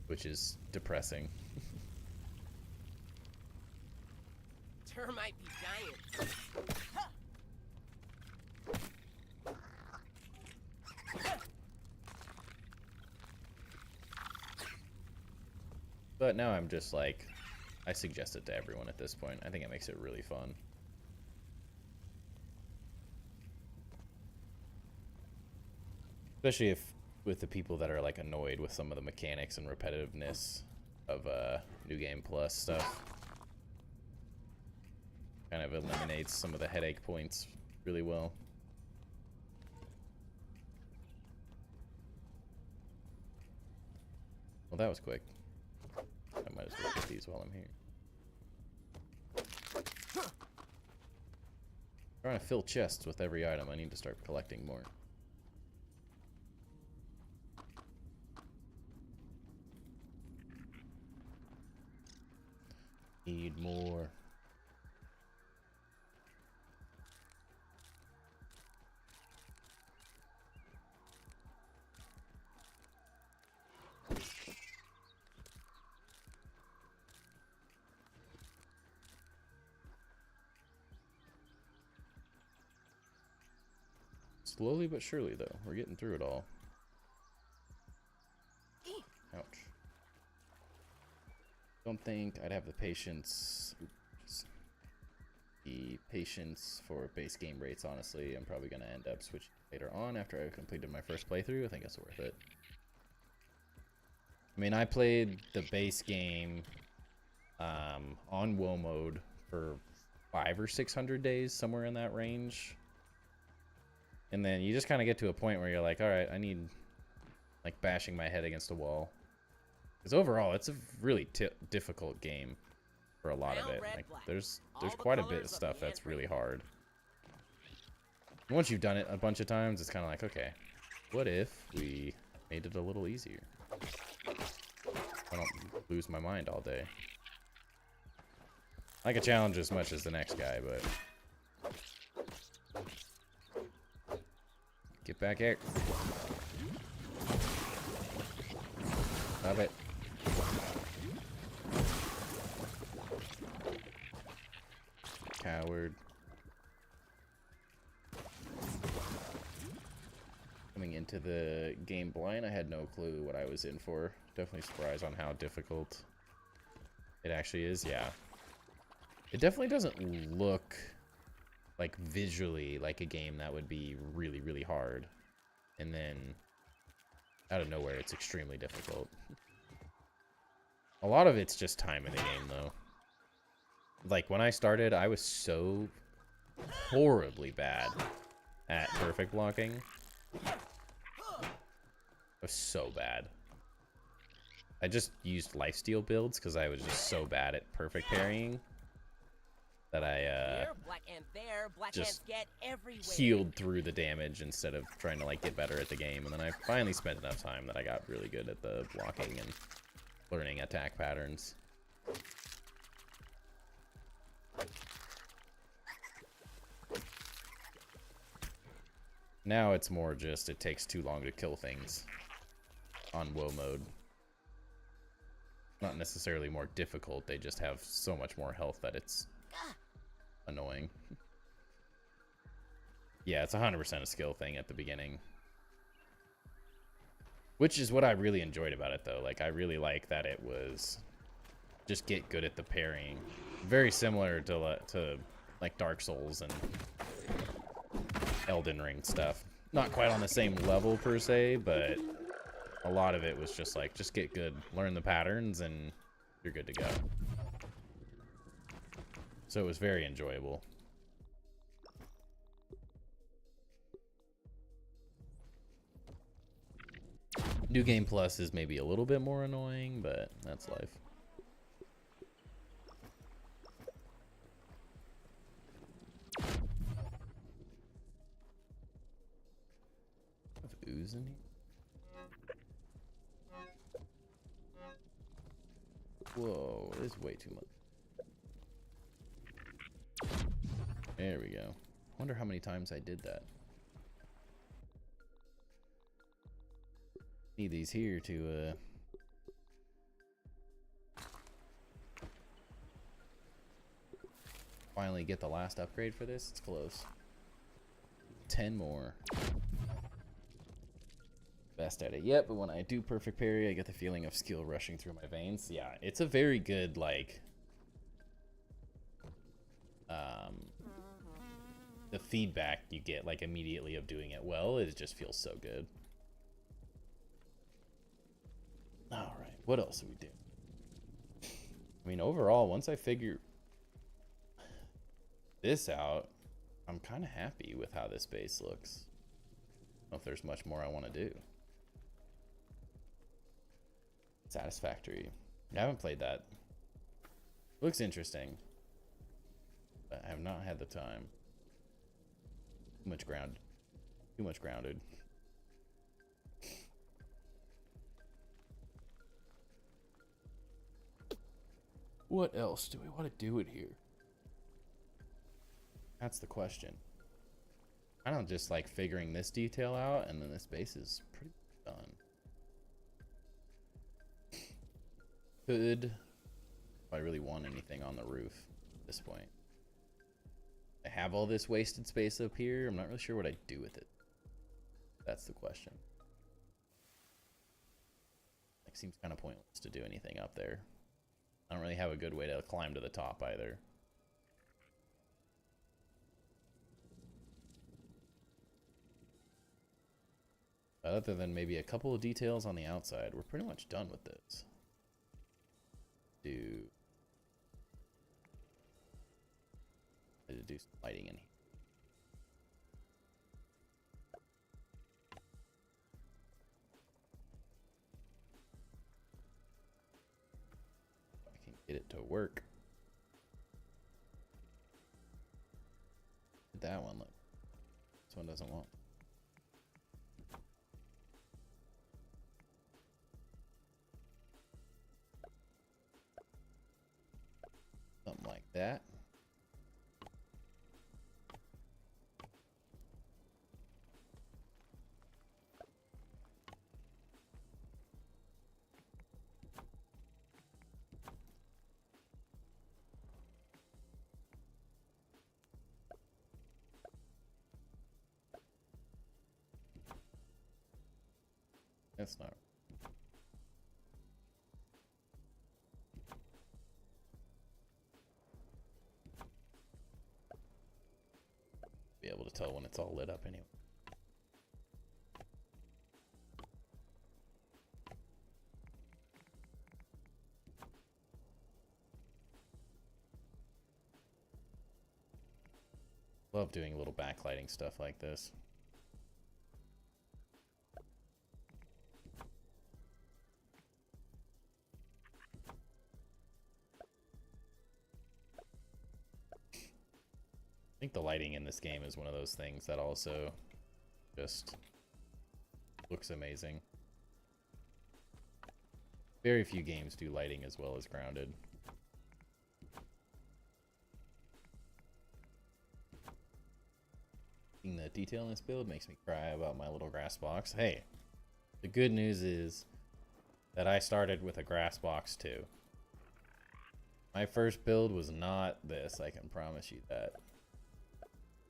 Which is depressing. Termite be giants. But now I'm just like, I suggest it to everyone at this point. I think it makes it really fun. Especially if with the people that are like annoyed with some of the mechanics and repetitiveness of New Game Plus stuff. Kind of eliminates some of the headache points really well. Well, that was quick. I might as well get these while I'm here. Trying to fill chests with every item. I need to start collecting more. Need more. Slowly but surely, though. We're getting through it all. Ouch. Don't think I'd have the patience. Oops. The patience for base game rates, honestly. I'm probably going to end up switching later on after I've completed my first playthrough. I think it's worth it. I mean, I played the base game on WoW mode for 500 or 600 days, somewhere in that range. And then you just kind of get to a point where you're like, all right, I need, like, bashing my head against a wall. Because overall, it's a really difficult game for a lot of it. Like, there's quite a bit of stuff that's really hard. And once you've done it a bunch of times, it's kind of like, okay, what if we made it a little easier? I don't lose my mind all day. I like a challenge as much as the next guy, but... Get back here. Stop it. Coward. Coming into the game blind, I had no clue what I was in for. Definitely surprised on how difficult it actually is. Yeah. It definitely doesn't look like visually like a game that would be really, really hard. And then out of nowhere, it's extremely difficult. A lot of it's just time in the game, though. Like, when I started, I was so horribly bad at perfect blocking. I was so bad. I just used lifesteal builds because I was just so bad at perfect parrying that I Here, black ant there, black just ants get everywhere. healed through the damage instead of trying to like get better at the game. And then I finally spent enough time that I got really good at the blocking and learning attack patterns. Now it's more just it takes too long to kill things on woe mode. Not necessarily more difficult, they just have so much more health that it's annoying. Yeah, it's 100% a skill thing at the beginning. Which is what I really enjoyed about it, though. Like, I really like that it was just get good at the parrying. Very similar to like Dark Souls and Elden Ring stuff. Not quite on the same level per se, but a lot of it was just like, just get good, learn the patterns, and you're good to go. So it was very enjoyable. New Game Plus is maybe a little bit more annoying, but that's life. Have ooze in here? Whoa, this is way too much. There we go. Wonder how many times I did that. Need these here to finally get the last upgrade for this. It's close. 10 more. Best at it yet, but when I do perfect parry, I get the feeling of skill rushing through my veins. Yeah, it's a very good, like, the feedback you get, like, immediately of doing it well, it just feels so good. Alright, what else do we do? I mean, overall, once I figure this out, I'm kind of happy with how this base looks. I don't know if there's much more I want to do. Satisfactory. I haven't played that. Looks interesting, but I have not had the time. Too much grounded. What else do we want to do in here? That's the question. I don't just like figuring this detail out, and then this base is pretty done. Could, if I really want anything on the roof at this point. I have all this wasted space up here. I'm not really sure what I'd do with it. That's the question. Like, seems kind of pointless to do anything up there. I don't really have a good way to climb to the top either. Other than maybe a couple of details on the outside, we're pretty much done with this. Do some lighting in here. If I can get it to work. That one, look. This one doesn't want. Something like that. That's not. Be able to tell when it's all lit up anyway. Love doing little backlighting stuff like this. I think the lighting in this game is one of those things that also just looks amazing. Very few games do lighting as well as Grounded. The detail in this build makes me cry about my little grass box. Hey, the good news is that I started with a grass box too. My first build was not this, I can promise you that.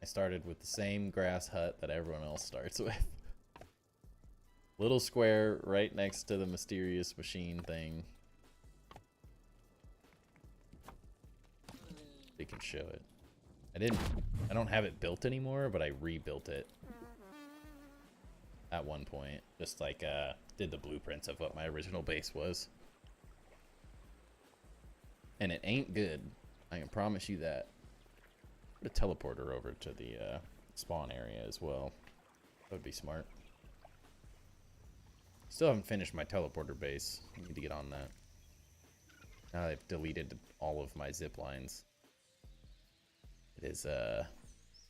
I started with the same grass hut that everyone else starts with. Little square right next to the mysterious machine thing. You can show it. I don't have it built anymore, but I rebuilt it at one point. Just like did the blueprints of what my original base was. And it ain't good. I can promise you that. Put a teleporter over to the spawn area as well. That would be smart. Still haven't finished my teleporter base. I need to get on that. Now I've deleted all of my zip lines. It is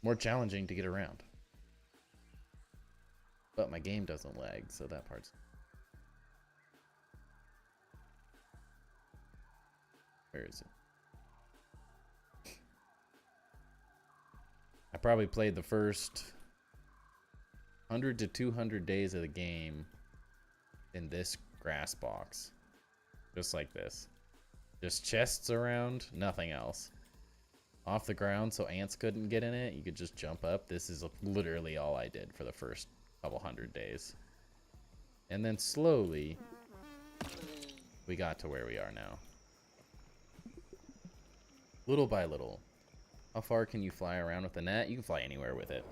more challenging to get around. But my game doesn't lag, so that part's... Where is it? I probably played the first 100 to 200 days of the game in this grass box. Just like this. Just chests around, nothing else. Off the ground so ants couldn't get in it. You could just jump up. This is literally all I did for the first couple 100 days. And then slowly, we got to where we are now. Little by little. How far can you fly around with the net? You can fly anywhere with it.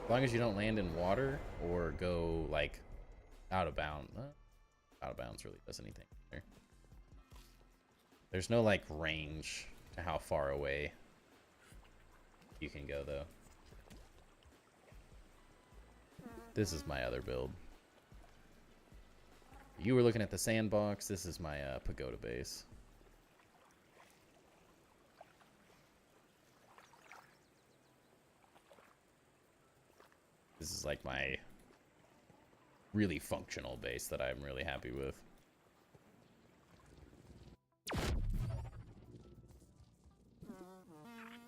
As long as you don't land in water or go, like, out of bounds. Out of bounds really does anything there. There's no, like, range to how far away you can go, though. This is my other build. You were looking at the Sandbox. This is my pagoda base. This is like my really functional base that I'm really happy with.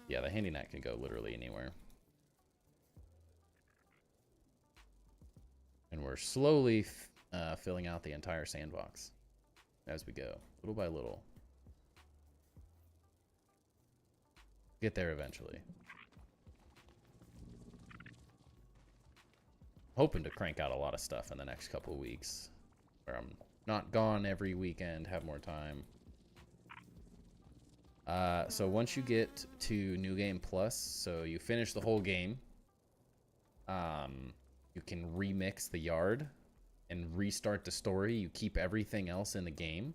Yeah, the handy net can go literally anywhere. And we're slowly filling out the entire sandbox as we go, little by little. Get there eventually. Hoping to crank out a lot of stuff in the next couple of weeks, where I'm not gone every weekend, have more time. So once you get to New Game Plus, so you finish the whole game, you can remix the yard and restart the story. You keep everything else in the game.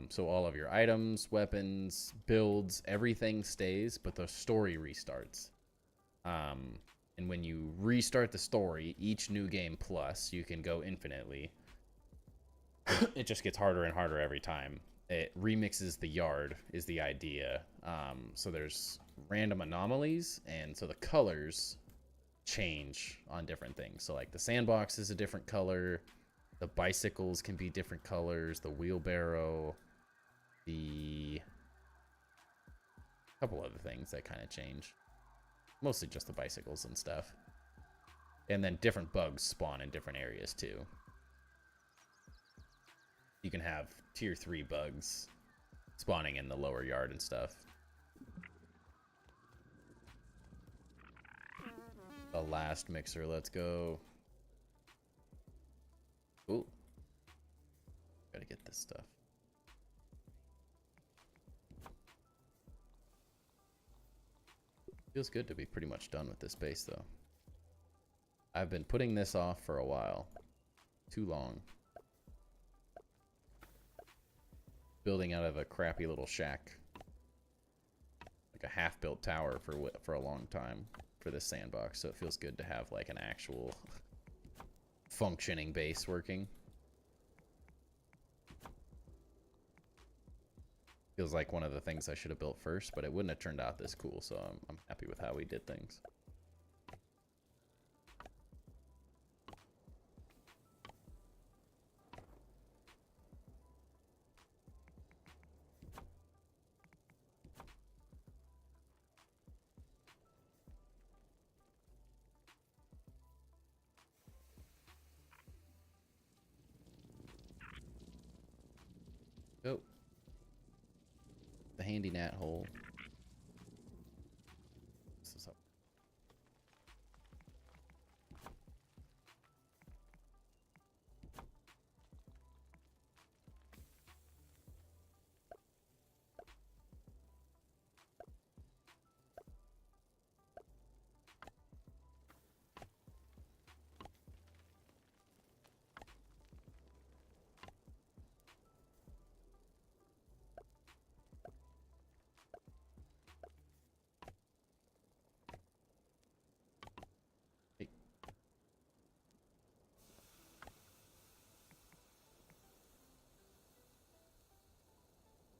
So all of your items, weapons, builds, everything stays, but the story restarts. And when you restart the story, each New Game Plus, you can go infinitely. It just gets harder and harder every time. It remixes the yard is the idea. So there's random anomalies, and so the colors change on different things. So like the sandbox is a different color, the bicycles can be different colors, the wheelbarrow, the couple other things that kind of change. Mostly just the bicycles and stuff. And then different bugs spawn in different areas too. You can have tier 3 bugs spawning in the lower yard and stuff. The last mixer, let's go. Ooh. Gotta get this stuff. Feels good to be pretty much done with this base, though. I've been putting this off for a while. Too long. Building out of a crappy little shack. Like a half-built tower for a long time for this sandbox, so it feels good to have like an actual functioning base working. Feels like one of the things I should have built first, but it wouldn't have turned out this cool, so I'm happy with how we did things. Go. The handy gnat hole. This is up.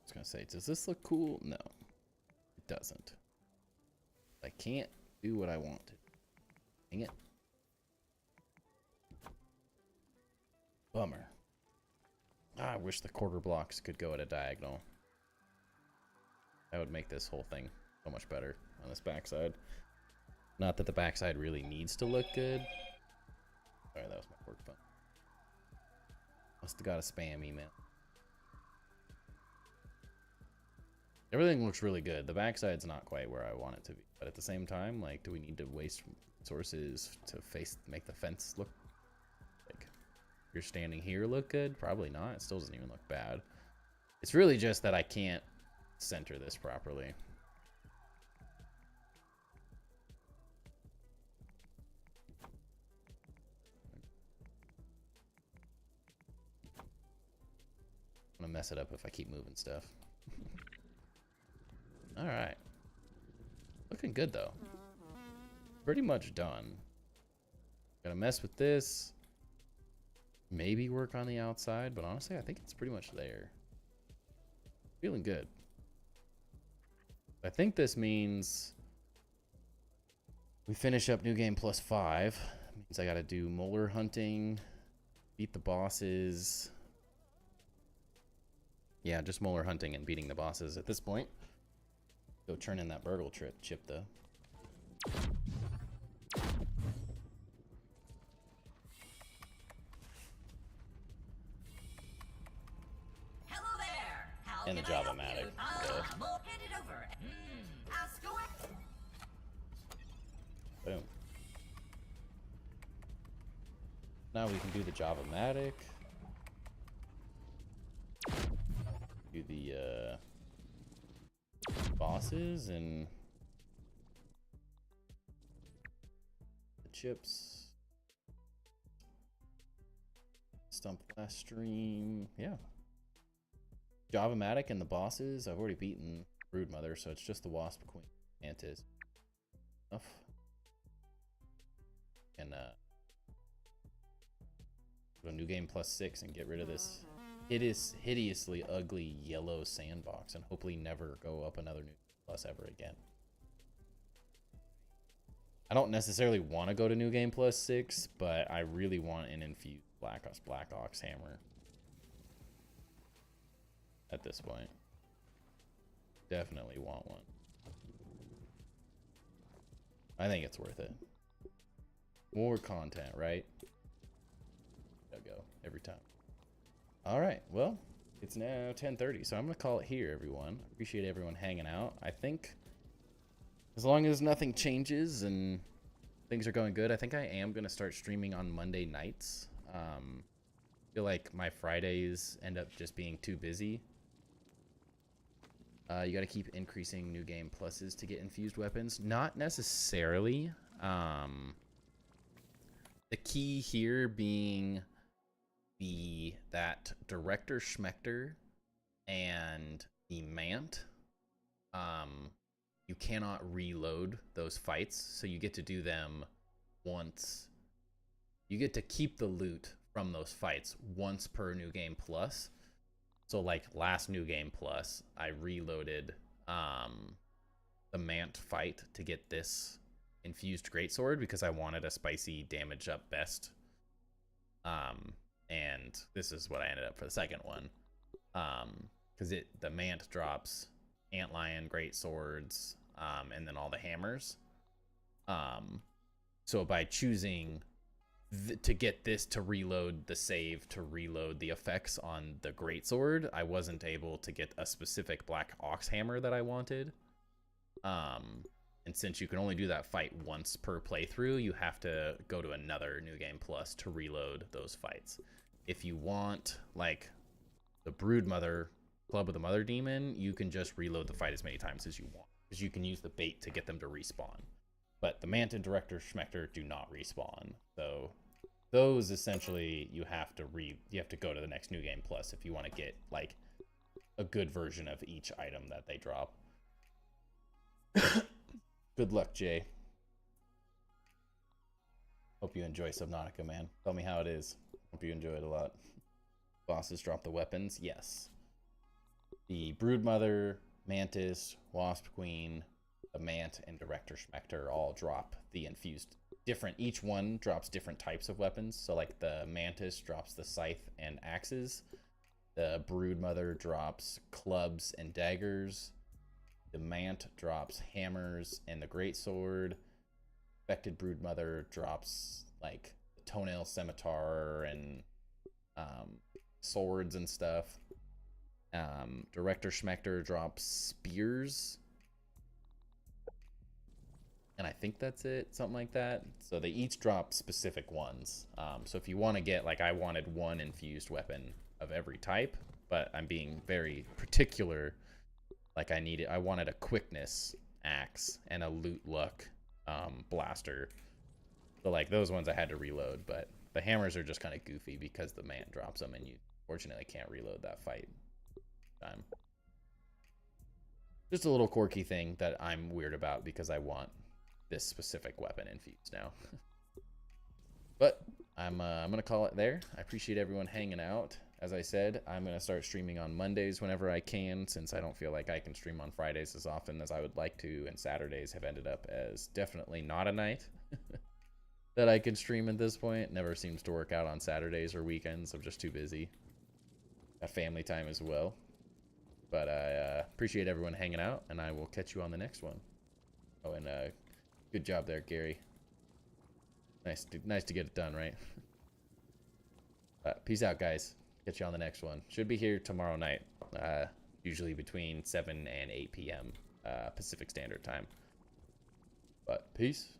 I was gonna say, does this look cool? No, it doesn't. I can't do what I want to. Dang it. Bummer. I wish the quarter blocks could go at a diagonal. That would make this whole thing so much better on this backside. Not that the backside really needs to look good. Sorry, that was my work phone. Must have got a spam email. Everything looks really good. The backside's not quite where I want it to be. But at the same time, like, do we need to waste resources to make the fence look like you're standing here look good? Probably not. It still doesn't even look bad. It's really just that I can't center this properly. I'm gonna mess it up if I keep moving stuff. Alright. Looking good, though. Pretty much done. Gotta mess with this. Maybe work on the outside, but honestly, I think it's pretty much there. Feeling good. I think this means we finish up New Game +5. Means I gotta do molar hunting, beat the bosses. Yeah, just molar hunting and beating the bosses at this point. Go turn in that burgle chip, though. Hello there. How And the can I help Java-matic. you? We'll hand it over. Ask away. Boom. Now we can do the Java-matic. Do the bosses and the chips. Stump last stream. Yeah. Java-matic and the bosses. I've already beaten Broodmother, so it's just the Wasp, Queen, Mantis. Enough. And go to New Game +6 and get rid of this hideously ugly yellow sandbox, and hopefully never go up another New Plus ever again. I don't necessarily want to go to New Game +6, but I really want an infused Black Ox hammer at this point. Definitely want one. I think it's worth it. More content, right? Gotta go every time. All right, well, it's now 10:30, so I'm gonna call it here, everyone. Appreciate everyone hanging out. I think as long as nothing changes and things are going good, I think I am gonna start streaming on Monday nights. feel like my Fridays end up just being too busy. You got to keep increasing new game pluses to get infused weapons. Not necessarily. The key here being that Director Schmechter and the Mant. You cannot reload those fights, so you get to do them once. You get to keep the loot from those fights once per new game plus. So like last new game plus, I reloaded the Mant fight to get this infused greatsword because I wanted a spicy damage up best. And this is what I ended up for the second one. Because the Mant drops Antlion greatswords, and then all the hammers. So by choosing to get this to reload the save to reload the effects on the greatsword, I wasn't able to get a specific Black Ox hammer that I wanted. And since you can only do that fight once per playthrough, you have to go to another new game plus to reload those fights. If you want like the Broodmother Club of the Mother Demon, you can just reload the fight as many times as you want, because you can use the bait to get them to respawn. But the Mant and Director Schmechter do not respawn. So those essentially you have to go to the next new game plus if you want to get like a good version of each item that they drop. Good luck, Jay. Hope you enjoy Subnautica, man. Tell me how it is. Hope you enjoy it a lot. Bosses drop the weapons? Yes. The Broodmother, Mantis, Wasp Queen, the Mant, and Director Schmechter all drop the infused different. Each one drops different types of weapons. So like the Mantis drops the scythe and axes. The Broodmother drops clubs and daggers. The Mant drops hammers and the greatsword. Affected Broodmother drops like the toenail scimitar and swords and stuff. Director Schmechter drops spears. And I think that's it, something like that. So they each drop specific ones. So if you want to get, like I wanted one infused weapon of every type, but I'm being very particular. Like I wanted a quickness axe and a loot luck blaster. So like those ones I had to reload, but the hammers are just kind of goofy because the Mant drops them and you fortunately can't reload that fight time. Just a little quirky thing that I'm weird about because I want this specific weapon infused now. But I'm gonna call it there. I appreciate everyone hanging out. As I said, I'm gonna start streaming on Mondays whenever I can, since I don't feel like I can stream on Fridays as often as I would like to, and Saturdays have ended up as definitely not a night that I can stream at this point. Never seems to work out on Saturdays or weekends. I'm just too busy. Got family time as well. But I appreciate everyone hanging out, and I will catch you on the next one. Oh, and good job there, Gary. Nice to get it done, right? Peace out, guys. Catch you on the next one. Should be here tomorrow night, usually between 7 and 8 p.m. Pacific Standard Time. But peace.